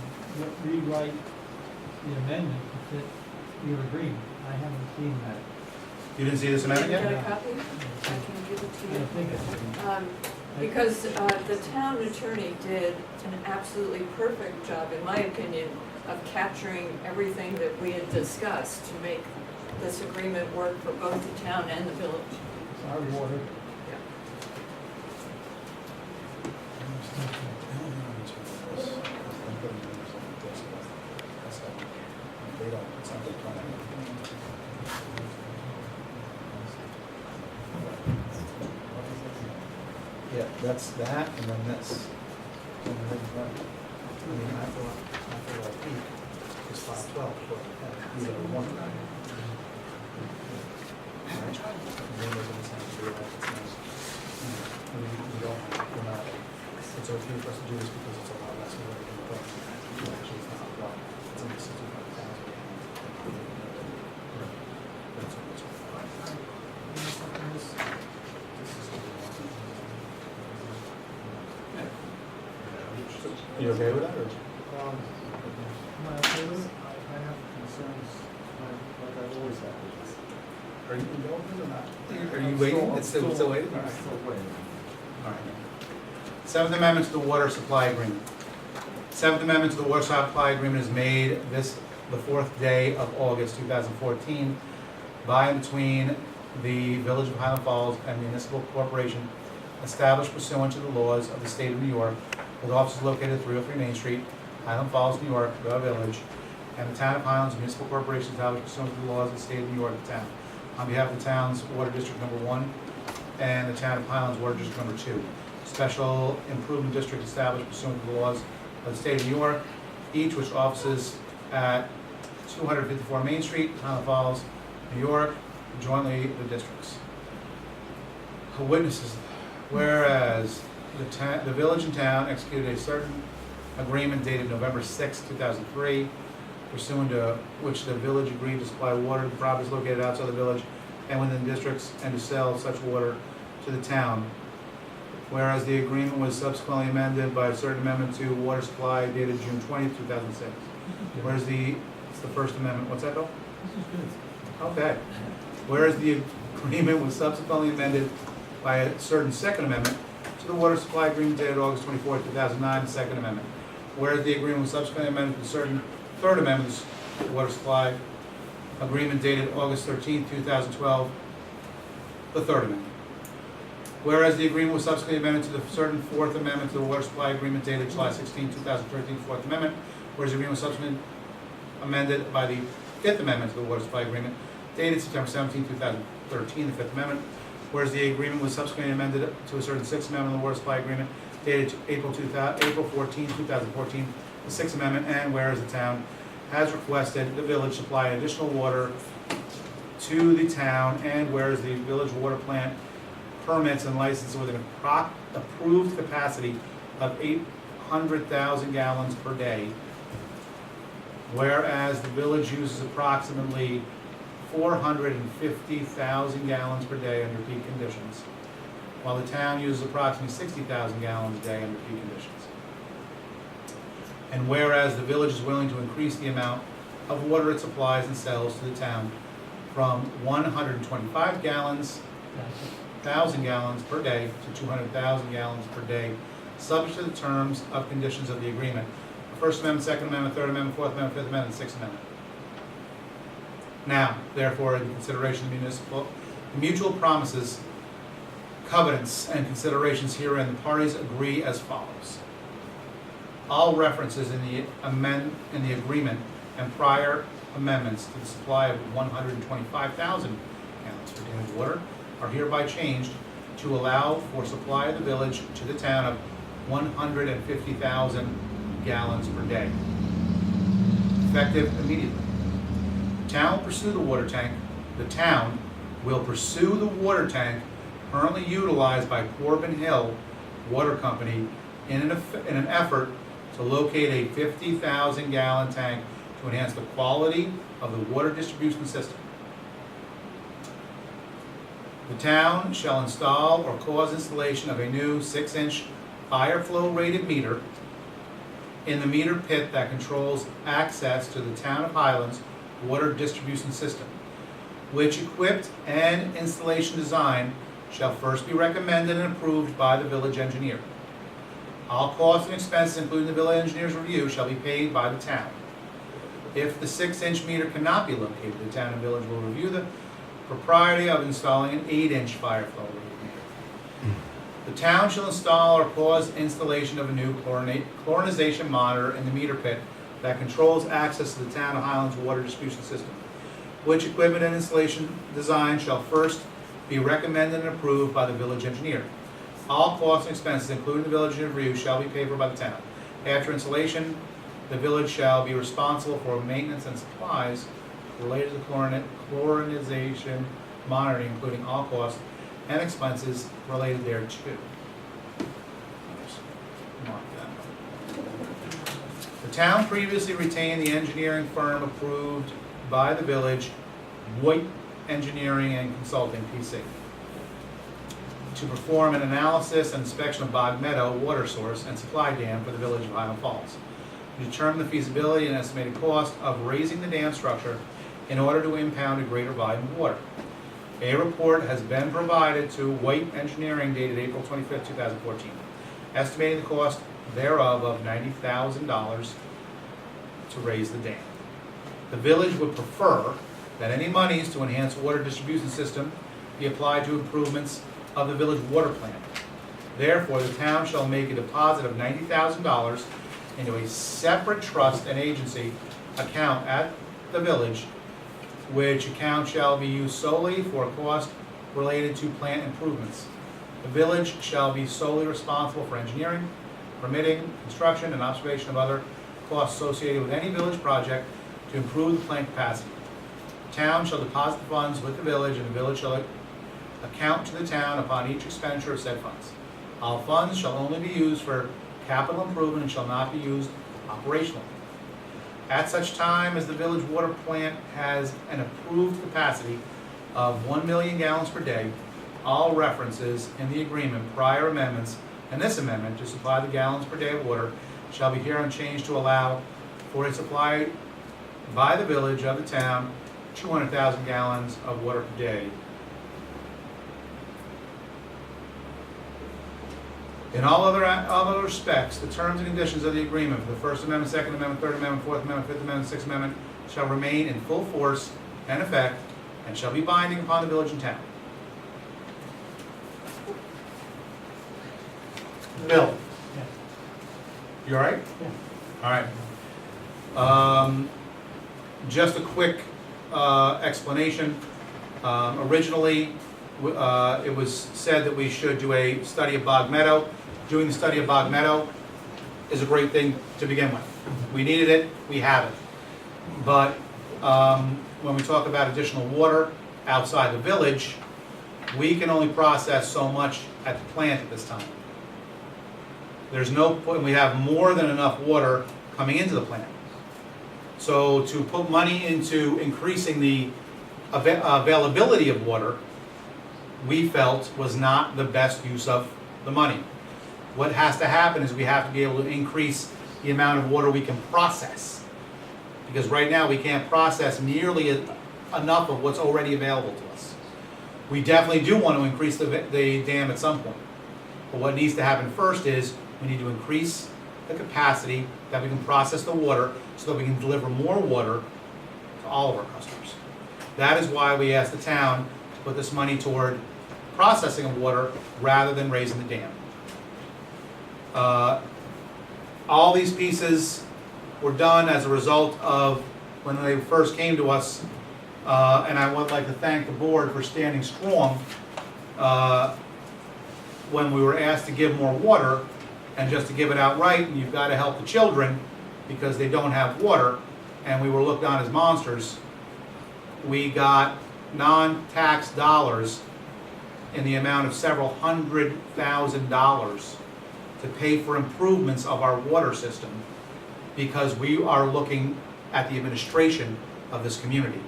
S5: rewrite the amendment to fit your agreement. I haven't seen that.
S2: You didn't see this amendment
S1: Can I
S2: yet?
S1: get a copy? I can give it to
S5: I don't think I
S1: you. Because the town attorney did an absolutely perfect job, in my opinion, of capturing everything that we had discussed to make this agreement work for both the town and the village.
S5: Our water.
S2: Yeah, that's that, and then this. And then after our peak, it's 512, so these are the one. Right? And then we're gonna send it to you, it's nice. We don't, we're not, it's okay for us to do this because it's a lot less work than the book. Actually, it's not a lot, it's only 65,000. That's what it's for. You okay with that, or?
S4: I have concerns, like I've always had.
S2: Are you involved or not? Are you waiting? It's still waiting? All
S4: I'm
S2: right.
S4: still waiting.
S2: All right. 7th Amendment to the Water Supply Agreement. 7th Amendment to the Water Supply Agreement is made the 4th day of August 2014 by and between the Village of Highland Falls and Municipal Corporation established pursuant to the laws of the State of New York, with offices located at 303 Main Street, Highland Falls, New York, the Village, and the Town of Highlands Municipal Corporation established pursuant to the laws of the State of New York, the town. On behalf of the town's Water District Number 1 and the Town of Highlands Water District Number 2. Special Improvement District established pursuant to the laws of the State of New York, each which offices at 254 Main Street, Highland Falls, New York, jointly the districts. Witnesses, whereas the village and town executed a certain agreement dated November 6, 2003, pursuant to which the village agreed to supply water to properties located outside the village and within districts and to sell such water to the town. Whereas the agreement was subsequently amended by a certain amendment to water supply dated June 20, 2006. Whereas it's the First Amendment. What's that, Bill?
S5: This is good.
S2: Okay. Whereas the agreement was subsequently amended by a certain Second Amendment to the water supply agreement dated August 24, 2009, the Second Amendment. Whereas the agreement was subsequently amended to a certain Third Amendment to the water supply agreement dated August 13, 2012, the Third Amendment. Whereas the agreement was subsequently amended to the certain Fourth Amendment to the water supply agreement dated July 16, 2013, Fourth Amendment. Whereas the agreement was subsequently amended by the Fifth Amendment to the water supply agreement dated September 17, 2013, the Fifth Amendment. Whereas the agreement was subsequently amended to a certain Sixth Amendment of the water supply agreement dated April 14, 2014, the Sixth Amendment. And whereas the town has requested the village supply additional water to the town, and whereas the village water plant permits and licenses with an approved capacity of 800,000 gallons per day, whereas the village uses approximately 450,000 gallons per day under peak conditions, while the town uses approximately 60,000 gallons a day under peak conditions. And whereas the village is willing to increase the amount of water it supplies and sells to the town from 125 thousand gallons per day to 200,000 gallons per day, subject to the terms of conditions of the agreement. First Amendment, Second Amendment, Third Amendment, Fourth Amendment, Fifth Amendment, and Sixth Amendment. Now, therefore, in consideration of the mutual promises, covenants, and considerations herein, the parties agree as follows. All references in the agreement and prior amendments to the supply of 125,000 gallons per day of water are hereby changed to allow for supply of the village to the town of 150,000 gallons per day, effective immediately. The town will pursue the water tank. The town will pursue the water tank currently utilized by Corbin Hill Water Company in an effort to locate a 50,000 gallon tank to enhance the quality of the water distribution system. The town shall install or cause installation of a new 6-inch fire flow rated meter in the meter pit that controls access to the town of Highlands water distribution system, which equipped and installation design shall first be recommended and approved by the village engineer. All costs and expenses, including the village engineer's review, shall be paid by the town. If the 6-inch meter cannot be located, the town and village will review the propriety of installing an 8-inch fire flow rated meter. The town shall install or cause installation of a new chlorinization monitor in the meter pit that controls access to the town of Highlands water distribution system, which equipment and installation design shall first be recommended and approved by the village engineer. All costs and expenses, including the village review, shall be paid for by the town. After installation, the village shall be responsible for maintenance and supplies related to chlorinization monitoring, including all costs and expenses related thereto. Mark that. The town previously retained the engineering firm approved by the village, White Engineering and Consulting, PC, to perform an analysis and inspection of Bog Meadow water source and supply dam for the village of Highland Falls, to determine the feasibility and estimated cost of raising the dam structure in order to impound a greater volume of water. A report has been provided to White Engineering dated April 25, 2014, estimating the cost thereof of $90,000 to raise the dam. The village would prefer that any monies to enhance water distribution system be applied to improvements of the village water plant. Therefore, the town shall make a deposit of $90,000 into a separate trust and agency account at the village, which account shall be used solely for cost related to plant improvements. The village shall be solely responsible for engineering, permitting, construction, and observation of other costs associated with any village project to improve the plant capacity. The town shall deposit the funds with the village, and the village shall account to the town upon each expenditure of said funds. All funds shall only be used for capital improvement and shall not be used operationally. At such time as the village water plant has an approved capacity of 1 million gallons per day, all references in the agreement, prior amendments, and this amendment to supply the gallons per day of water shall be herein changed to allow for a supply by the village of the town 200,000 gallons of water per day. In all other respects, the terms and conditions of the agreement for the First Amendment, Second Amendment, Third Amendment, Fourth Amendment, Fifth Amendment, Sixth Amendment shall remain in full force and effect and shall be binding upon the village and town. Bill? You all right?
S5: Yeah.
S2: All right. Just a quick explanation. Originally, it was said that we should do a study of Bog Meadow. Doing the study of Bog Meadow is a great thing to begin with. We needed it, we have it. But when we talk about additional water outside the village, we can only process so much at the plant at this time. There's no point, we have more than enough water coming into the plant. So to put money into increasing the availability of water, we felt was not the best use of the money. What has to happen is we have to be able to increase the amount of water we can process. Because right now we can't process nearly enough of what's already available to us. We definitely do want to increase the dam at some point. But what needs to happen first is we need to increase the capacity that we can process the water so that we can deliver more water to all of our customers. That is why we asked the town to put this money toward processing of water rather than raising the dam. All these pieces were done as a result of when they first came to us, and I would like to thank the board for standing strong when we were asked to give more water, and just to give it outright, and you've got to help the children because they don't have water, and we were looked on as monsters. We got non-tax dollars in the amount of several $100,000 to pay for improvements of our water system because we are looking at the administration of this community.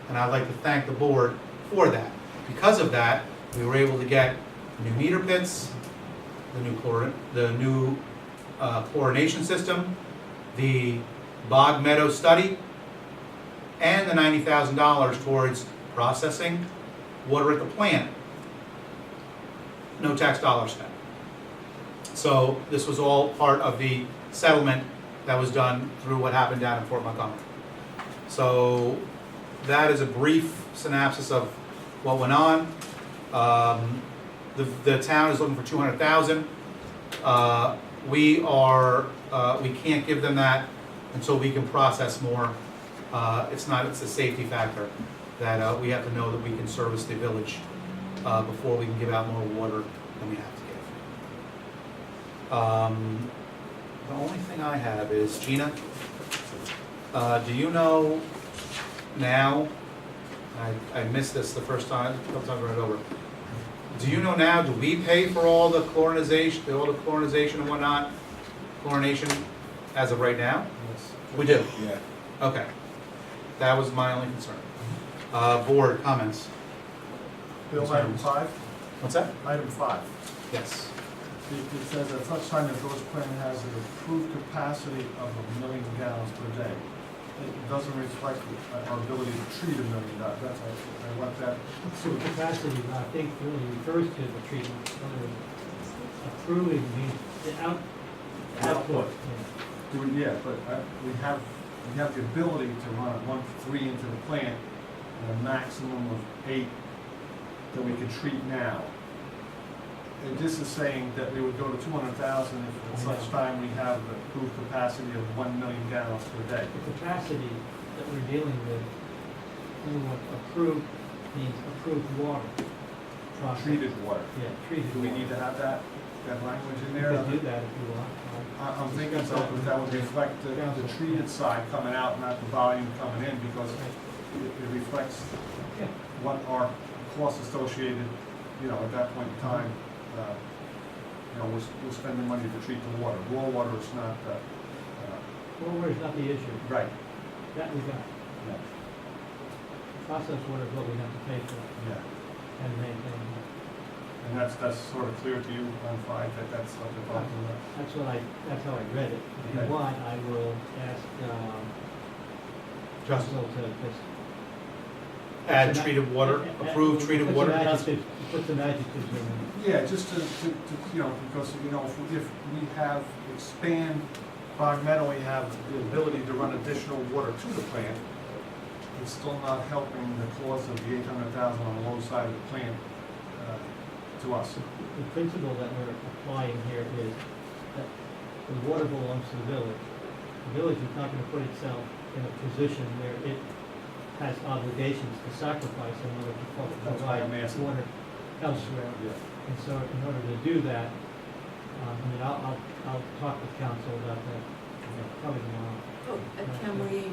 S2: And I'd like to thank the board for that. Because of that, we were able to get new meter pits, the new chlorination system, the Bog Meadow study, and the $90,000 towards processing water at the plant. No tax dollars spent. So this was all part of the settlement that was done through what happened down in Fort Montgomery. So that is a brief synopsis of what went on. The town is looking for $200,000. We can't give them that until we can process more. It's a safety factor that we have to know that we can service the village before we can give out more water than we have to give. The only thing I have is, Gina, do you know now, I missed this the first time, a couple times I read it over. Do you know now, do we pay for all the chlorinization and whatnot, chlorination as of right now?
S4: Yes.
S2: We do?
S7: Yeah.
S2: Okay. That was my only concern. Board comments?
S4: Bill, item 5?
S2: What's that?
S4: Item 5.
S2: Yes.
S4: It says at such time as Village Plan has an approved capacity of 1 million gallons per day. It doesn't reflect our ability to treat 1 million gallons. That's, I want that.
S5: So capacity, I think, really refers to the treatment. Approving means the output.
S4: Yeah, but we have the ability to run 1-3 into the plant and a maximum of 8 that we can treat now. And this is saying that we would go to 200,000 if at such time we have the approved capacity of 1 million gallons per day.
S5: The capacity that we're dealing with, approved means approved water. Process.
S4: Treated water.
S5: Yeah, treated
S4: Do we
S5: water.
S4: need to have that language in
S5: You
S4: there?
S5: can do that if you want.
S4: I'm thinking so, but that would reflect the treated side coming out, not the volume coming in, because it reflects
S5: Yeah.
S4: what our costs associated, at that point in time. We're spending money to treat the water. Raw water is not,
S5: Well, water is not the issue.
S4: right.
S5: That we got.
S4: Yeah.
S5: Processed water is what we have to pay for
S4: Yeah.
S5: and maintain.
S4: And that's sort of clear to you on 5, that's what they're talking about.
S5: That's how I read it. If you
S4: Okay.
S5: want, I will ask,
S2: Justin,
S5: Russell to just.
S2: add treated water, approved treated water.
S5: Put some adjectives in there.
S4: Yeah, just to because, if we have expand Bog Meadow, we have the ability to run additional water to the plant, it's still not helping the cause of the 800,000 on the low side of the plant to us.
S5: The principle that we're applying here is that the water belongs to the village. The village is not going to put itself in a position where it has obligations to sacrifice in order to
S4: That's why
S5: provide
S4: I'm asking.
S5: water elsewhere.
S4: Yeah.
S5: And so in order to do that, I'll talk with council about that, probably tomorrow.
S1: Oh, and can we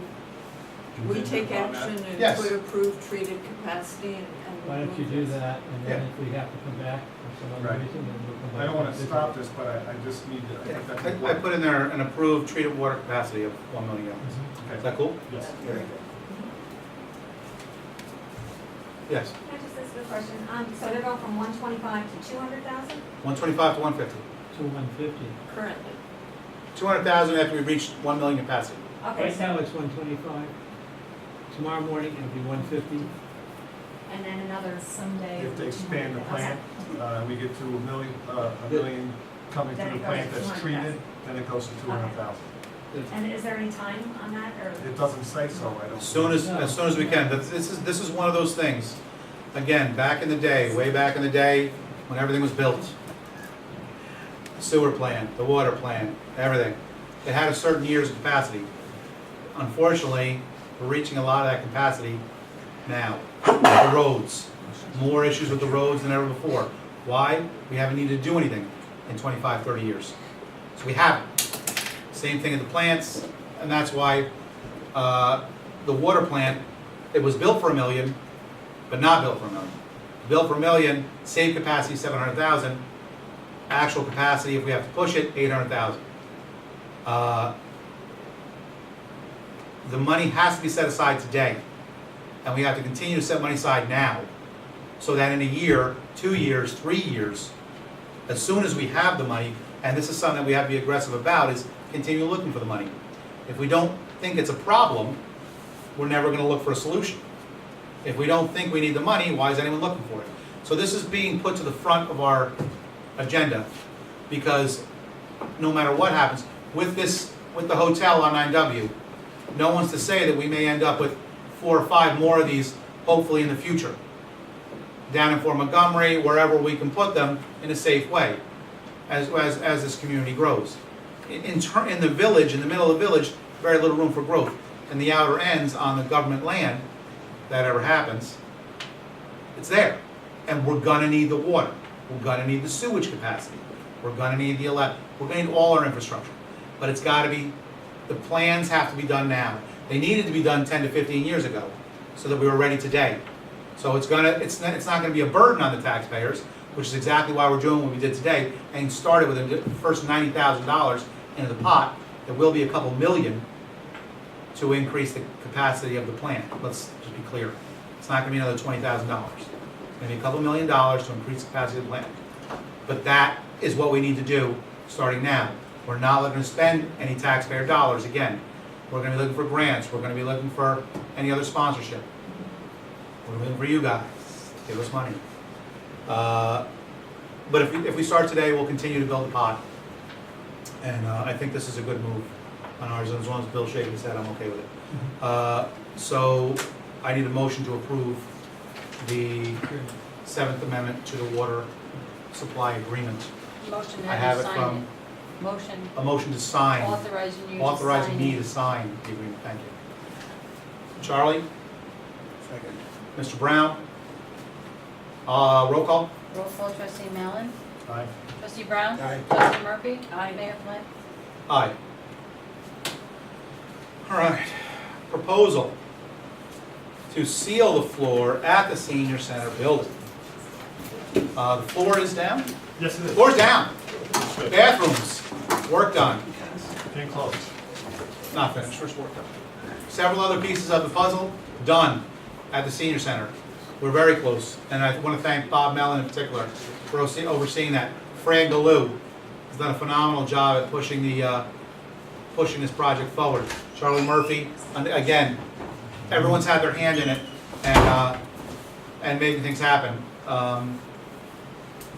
S1: we take
S4: contingent on that?
S1: action and
S2: Yes.
S1: could approve treated capacity and.
S5: Why don't you do that, and then if we have to come back for some other
S4: Right.
S5: reason, then we'll come back.
S4: I don't wanna
S5: to it.
S4: stop this, but I just need to, I think that's
S2: I
S4: important.
S2: put in there an approved treated water capacity of 1 million gallons. Is
S4: Okay.
S2: that cool?
S4: Yes.
S1: Very good.
S2: Yes.
S9: Can I just ask a question? So they're going from 125 to 200,000?
S2: 125 to 150.
S5: To 150.
S1: Currently.
S2: 200,000 after we reach 1 million capacity.
S9: Okay,
S5: Right now, it's 125. Tomorrow morning, it'll be 150.
S9: and then another someday.
S4: If they expand the
S9: Okay.
S4: plant, we get to a million coming
S9: Then
S4: through
S9: it
S4: the
S9: goes
S4: plant
S9: to
S4: that's
S9: 200,000.
S4: treated, then it goes to 200,000.
S9: And is there any time on that, or?
S4: It doesn't say so, I don't.
S2: As soon as we can. But this is one of those things. Again, back in the day, way back in the day, when everything was built, the sewer plant, the water plant, everything, it had a certain year's capacity. Unfortunately, we're reaching a lot of that capacity now. The roads, more issues with the roads than ever before. Why? We haven't needed to do anything in 25, 30 years. So we haven't. Same thing at the plants, and that's why the water plant, it was built for 1 million, but not built for 1 million. Built for 1 million, save capacity 700,000, actual capacity, if we have to push it, 800,000. The money has to be set aside today, and we have to continue to set money aside now, so that in a year, 2 years, 3 years, as soon as we have the money, and this is something that we have to be aggressive about, is continue looking for the money. If we don't think it's a problem, we're never going to look for a solution. If we don't think we need the money, why is anyone looking for it? So this is being put to the front of our agenda, because no matter what happens, with the hotel on 9W, no one's to say that we may end up with 4 or 5 more of these, hopefully in the future. Down in Fort Montgomery, wherever we can put them in a safe way, as this community grows. In the village, in the middle of the village, very little room for growth. In the outer ends, on the government land, that ever happens, it's there. And we're gonna need the water. We're gonna need the sewage capacity. We're gonna need the electric. We're gonna need all our infrastructure. But it's gotta be, the plans have to be done now. They needed to be done 10 to 15 years ago, so that we were ready today. So it's not gonna be a burden on the taxpayers, which is exactly why we're doing what we did today, and started with the first $90,000 into the pot. There will be a couple million to increase the capacity of the plant. Let's just be clear. It's not gonna be another $20,000. It's gonna be a couple $1 million to increase the capacity of the plant. But that is what we need to do starting now. We're not looking to spend any taxpayer dollars again. We're gonna be looking for grants. We're gonna be looking for any other sponsorship. We're looking for you guys. Give us money. But if we start today, we'll continue to build the pot. And I think this is a good move on ours, as long as Bill's shaking his head, I'm okay with it. So I need a motion to approve the 7th Amendment to the water supply agreement.
S15: Motion to
S2: I
S15: have
S2: have
S15: you
S2: it
S15: sign
S2: from,
S15: it. Motion
S2: a motion to sign,
S15: authorizing you to
S2: authorizing
S15: sign
S2: me
S15: it.
S2: to sign the agreement, thank you. Charlie?
S7: Second.
S2: Mr. Brown? Roll call?
S15: Roll call, trustee Mallon,
S4: Aye.
S15: trustee Brown,
S7: Aye.
S15: trustee Murphy,
S1: Aye.
S15: Mayor Flynn.
S2: Aye. All right, proposal to seal the floor at the senior center building. The floor is down?
S4: Yes, it is.
S2: Floor's down. Bathrooms, work done.
S4: Came close.
S2: Not finished, first work done. Several other pieces of the puzzle, done at the senior center. We're very close, and I want to thank Bob Mellon in particular for overseeing that. Fran Galoo has done a phenomenal job at pushing this project forward. Charlie Murphy, and again, everyone's had their hand in it and making things happen.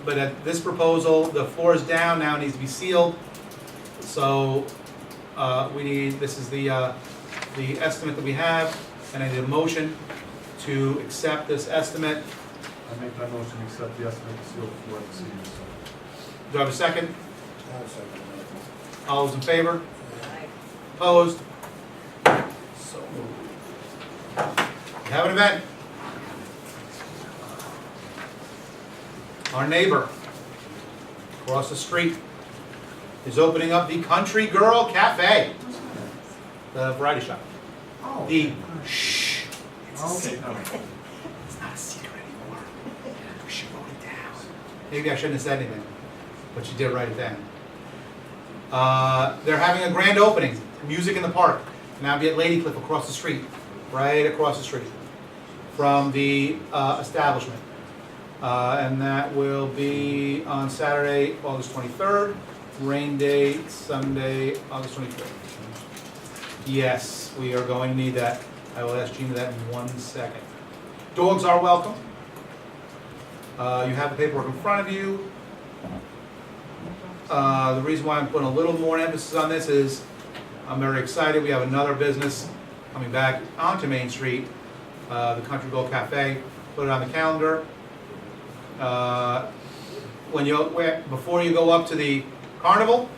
S2: But at this proposal, the floor is down now, it needs to be sealed. So this is the estimate that we have, and I need a motion to accept this estimate.
S4: I make that motion to accept the estimate to seal the floor at the senior center.
S2: Do I have a second?
S7: I'll second that.
S2: All those in favor?
S1: Aye.
S2: Opposed? So moved. We have an event. Our neighbor across the street is opening up the Country Girl Cafe, the variety shop.
S4: Oh.
S2: The shh, it's a
S4: Okay,
S2: secret.
S4: no.
S2: It's not a secret anymore. She wrote it down. Maybe I shouldn't have said anything, but she did write it down. They're having a grand opening, Music in the Park, now be at Lady Cliff across the street, right across the street from the establishment. And that will be on Saturday, August 23rd, rain date Sunday, August 23rd. Yes, we are going to need that. I will ask Gina that in 1 second. Dogs are welcome. You have the paperwork in front of you. The reason why I'm putting a little more emphasis on this is I'm very excited. We have another business coming back onto Main Street, the Country Bowl Cafe. Put it on the calendar. Before you go up to the carnival,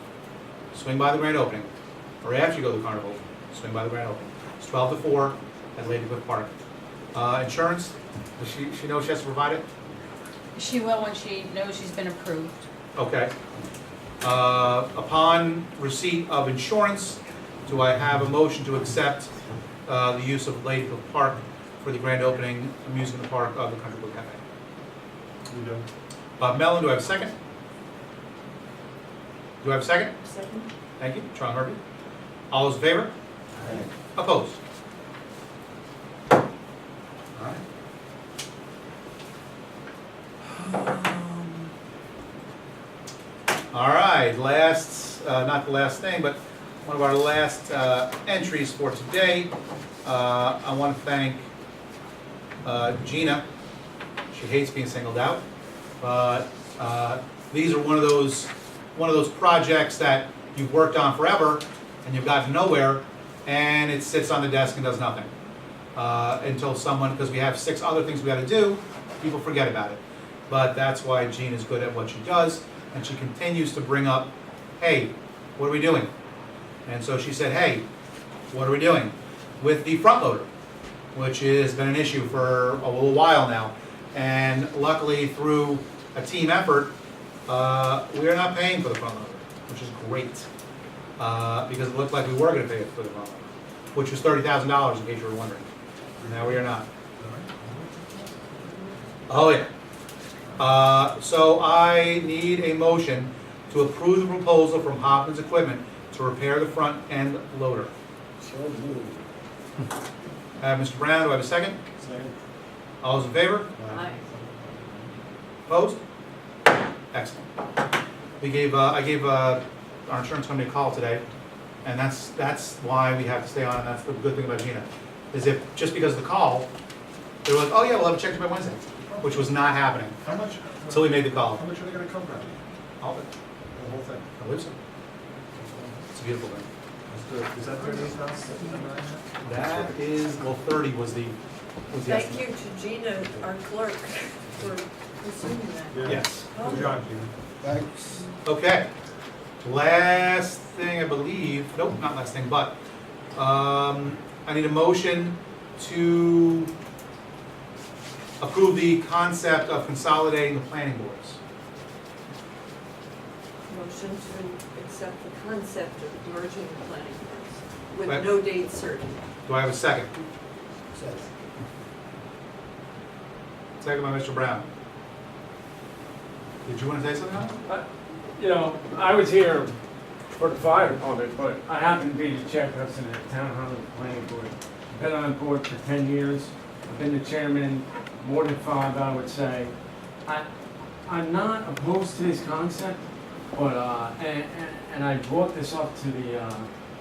S2: swing by the grand opening. Or after you go to the carnival, swing by the grand opening. It's 12 to 4 at Lady Cliff Park. Insurance, does she know she has to provide it?
S15: She will when she knows she's been approved.
S2: Okay. Upon receipt of insurance, do I have a motion to accept the use of Lady Cliff Park for the grand opening, Music in the Park of the Country Bowl Cafe?
S4: You do.
S2: Bob Mellon, do I have a second? Do I have a second?
S1: Second?
S2: Thank you. Charlie Murphy. All those in favor? Opposed? All right. All right, not the last thing, but one of our last entries for today. I want to thank Gina. She hates being singled out, but these are one of those projects that you've worked on forever and you've gotten nowhere, and it sits on the desk and does nothing until someone, because we have 6 other things we got to do, people forget about it. But that's why Jean is good at what she does, and she continues to bring up, hey, what are we doing? And so she said, hey, what are we doing with the front loader, which has been an issue for a little while now. And luckily, through a team effort, we are not paying for the front loader, which is great, because it looked like we were going to pay for the front loader, which was $30,000 in case you were wondering. Now we are not. Oh yeah. So I need a motion to approve the proposal from Hopkins Equipment to repair the front end loader.
S7: So moved.
S2: Mr. Brown, do I have a second?
S4: Second.
S2: All those in favor?
S1: Aye.
S2: Opposed? Excellent. I gave our insurance company a call today, and that's why we have to stay on, and that's the good thing about Gina, is if, just because of the call, they were like, oh yeah, we'll have it checked by Wednesday, which was not happening
S4: How much?
S2: until we made the call.
S4: How much are they gonna come down?
S2: All of it.
S4: The whole thing?
S2: I believe so. It's a beautiful thing.
S4: Is that 38,000?
S2: That is, well, 30 was the
S1: Thank
S2: estimate.
S1: you to Gina, our clerk, for assuming that.
S2: Yes.
S4: Good job, Gina.
S7: Thanks.
S2: Okay. Last thing, I believe, nope, not last thing, but, I need a motion to approve the concept of consolidating the planning boards.
S1: Motion to accept the concept of merging the planning boards with
S2: Right.
S1: no date certain.
S2: Do I have a second?
S7: Second.
S2: Second by Mr. Brown. Did you want to say something else?
S13: You know, I was here for the fire department, but I happen to be the chairperson of the Town Hall Planning Board. Been on board for 10 years. I've been the chairman more than 5, I would say. I'm not opposed to this concept, but, and I brought this up to the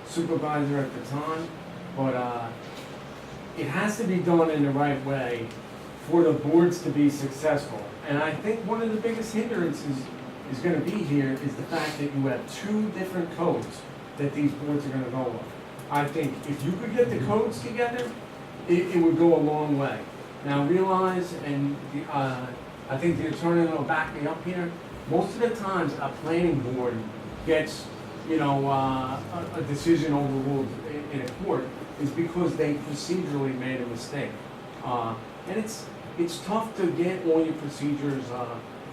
S13: supervisor at the time, but it has to be done in the right way for the boards to be successful. And I think one of the biggest hindrances is going to be here is the fact that you have 2 different codes that these boards are going to go with. I think if you could get the codes together, it would go a long way. Now realize, and I think the attorney will back me up here, most of the times a planning board gets, you know, a decision overruled in a court is because they procedurally made a mistake. And it's tough to get all your procedures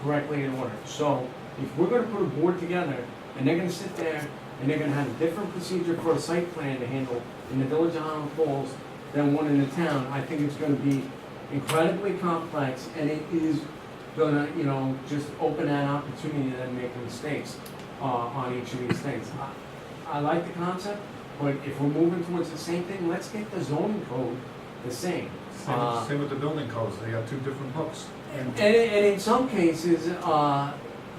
S13: correctly in order. So if we're going to put a board together and they're going to sit there and they're going to have a different procedure for a site plan to handle in the Village of Highland Falls than one in the town. I think it's gonna be incredibly complex, and it is gonna, you know, just open that opportunity to then make mistakes on each of these things. I like the concept, but if we're moving towards the same thing, let's get the zoning code the same.
S4: Same with the building codes, they got two different books.
S13: And in some cases,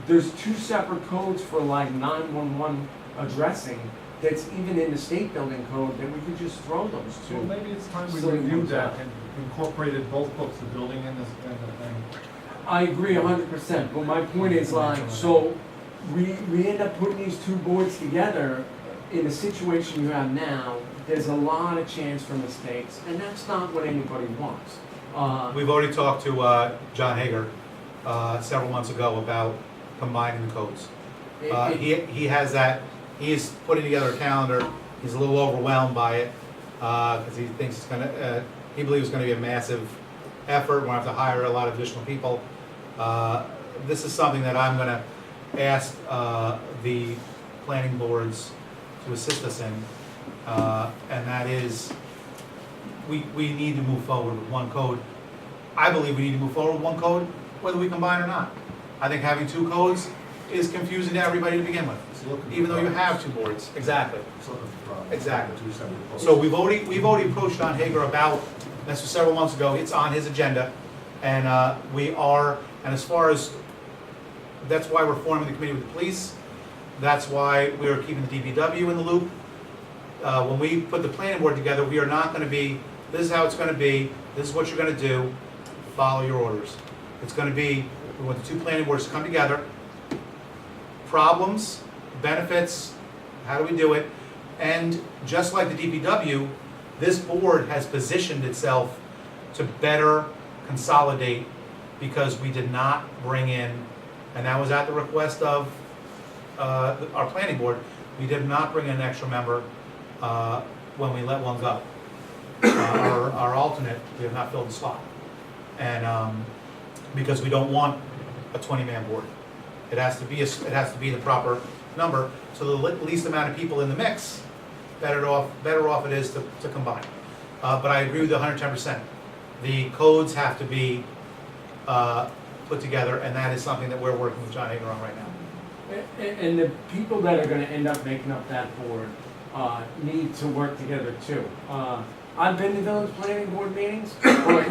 S13: there's two separate codes for like 911 addressing that's even in the state building code that we could just throw those two.
S4: Well, maybe it's time we
S13: So it
S4: reviewed
S13: comes
S4: that
S13: out.
S4: and incorporated both books, the building and
S13: I agree 100%, but my point is like, so we end up putting these two boards together in the situation you have now, there's a lot of chance for mistakes, and that's not what anybody wants.
S2: We've already talked to John Hager several months ago about combining the codes. He has that, he's putting together a calendar, he's a little overwhelmed by it, because he thinks it's gonna, he believes it's gonna be a massive effort, we're gonna have to hire a lot of additional people. This is something that I'm gonna ask the planning boards to assist us in, and that is, we need to move forward with one code. I believe we need to move forward with one code, whether we combine or not. I think having two codes is confusing to everybody to begin with, even though you have two boards. Exactly. Exactly. So we've already approached John Hager about this was several months ago. It's on his agenda, and we are. And as far as that's why we're forming the committee with the police. That's why we are keeping the DPW in the loop. When we put the planning board together, we are not going to be. This is how it's going to be. This is what you're going to do. Follow your orders. It's going to be. We want the two planning boards to come together. Problems, benefits, how do we do it? And just like the DPW, this board has positioned itself to better consolidate because we did not bring in, and that was at the request of our planning board, we did not bring in an extra member when we let one go. Our alternate, we have not filled the slot. And because we don't want a 20-man board. It has to be the proper number, so the least amount of people in the mix, better off it is to combine. But I agree with you 110%. The codes have to be put together, and that is something that we're working with John Hager on right now.
S13: And the people that are gonna end up making up that board need to work together too. I've been to village planning board meetings, but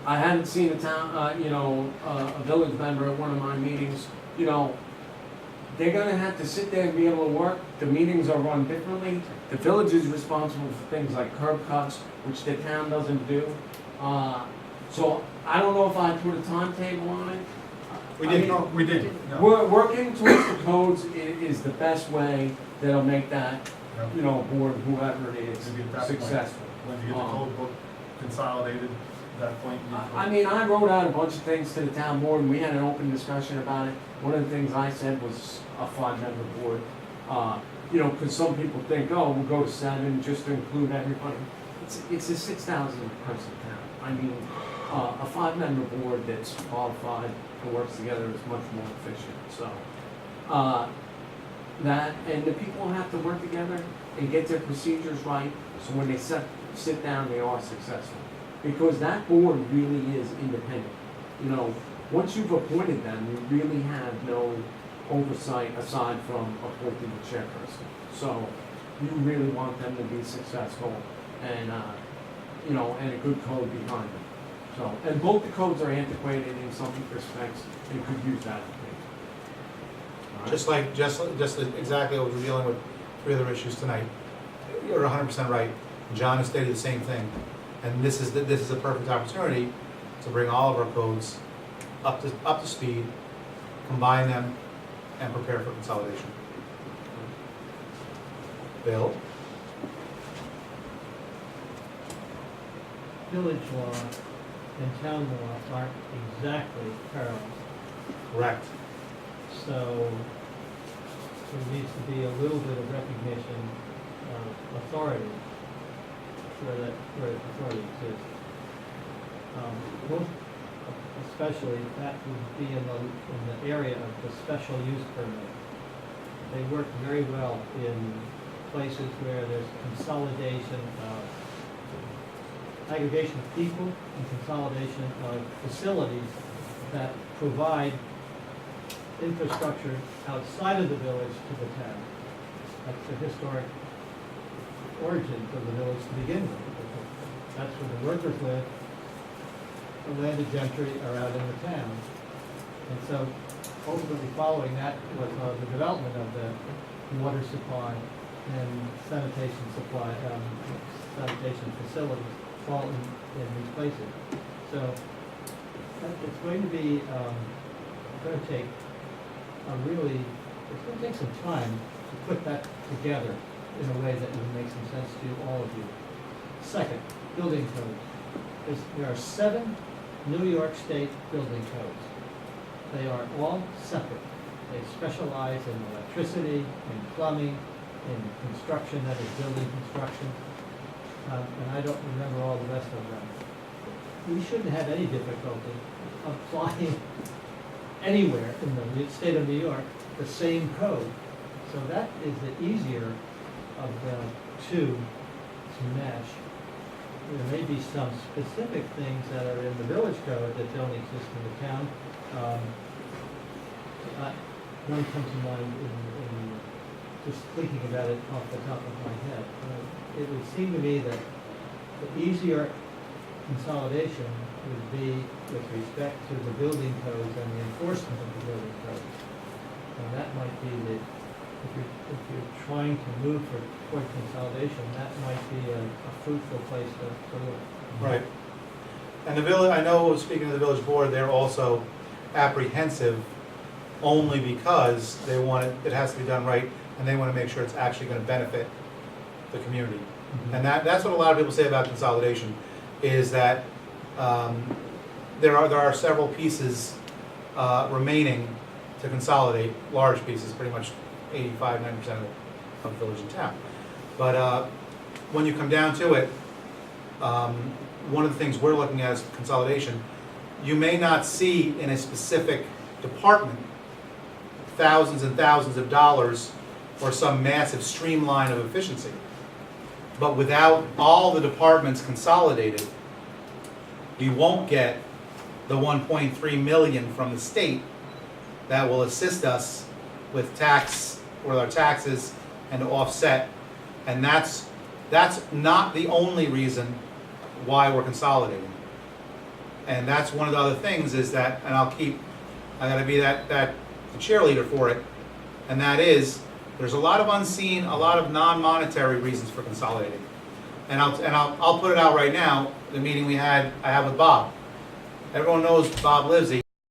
S13: I haven't seen a town, a village member at one of my meetings. You know, they're gonna have to sit there and be able to work. The meetings are run differently. The village is responsible for things like curb cuts, which the town doesn't do. So I don't know if I put a timetable on it.
S4: We did.
S13: Working towards the codes is the best way that'll make that, board, whoever it is, successful.
S4: When you get the code book consolidated, at that point.
S13: I mean, I wrote out a bunch of things to the town board, and we had an open discussion about it. One of the things I said was a 5-member board. Because some people think, oh, we'll go to 7 just to include everybody. It's a 6,000 person town. I mean, a 5-member board that's qualified and works together is much more efficient. So, that, and the people have to work together and get their procedures right, so when they sit down, they are successful. Because that board really is independent. Once you've appointed them, you really have no oversight aside from appointing the chairperson. So you really want them to be successful and, and a good code behind them. So, and both the codes are antiquated in some respects and could use that.
S2: Just exactly what we're dealing with 3 other issues tonight. You're 100% right. John has stated the same thing. And this is a perfect opportunity to bring all of our codes up to speed, combine them, and prepare for consolidation. Bill?
S5: Village law and town law aren't exactly parallel.
S2: Correct.
S5: So there needs to be a little bit of recognition of authority where authority exists. Most, especially that would be in the area of the special use permit. They work very well in places where there's consolidation of aggregation of people and consolidation of facilities that provide infrastructure outside of the village to the town. That's the historic origins of the village to begin with. That's where the workers live. The landed gentry are out in the town. And so ultimately following that was the development of the water supply and sanitation supply, sanitation facilities fall in these places. So it's going to be, going to take it's going to take some time to put that together in a way that would make some sense to all of you. Second, building codes. There are 7 New York State building codes. They are all separate. They specialize in electricity, in plumbing, in construction, that is building construction, and I don't remember all the rest of them. We shouldn't have any difficulty applying anywhere in the state of New York the same code. So that is the easier of the two to mesh. There may be some specific things that are in the village code that don't exist in the town. One comes to mind in just thinking about it off the top of my head. It would seem to me that the easier consolidation would be with respect to the building codes and the enforcement of the building codes. And that might be if you're trying to move toward consolidation, that might be a fruitful place to look.
S2: Right. And the village, I know, speaking of the village board, they're also apprehensive only because they want it has to be done right, and they want to make sure it's actually going to benefit the community.
S5: Mm-hmm.
S2: And that's what a lot of people say about consolidation, is that there are several pieces remaining to consolidate, large pieces, pretty much 85, 90% of the village and town. But when you come down to it, one of the things we're looking at is consolidation. You may not see in a specific department thousands and thousands of dollars or some massive streamline of efficiency. But without all the departments consolidated, we won't get the 1.3 million from the state that will assist us with our taxes and to offset. And that's not the only reason why we're consolidating. And that's one of the other things is that, and I gotta be that cheerleader for it, and that is, there's a lot of unseen, a lot of non-monetary reasons for consolidating. And I'll put it out right now, the meeting I had with Bob. Everyone knows Bob Livesey.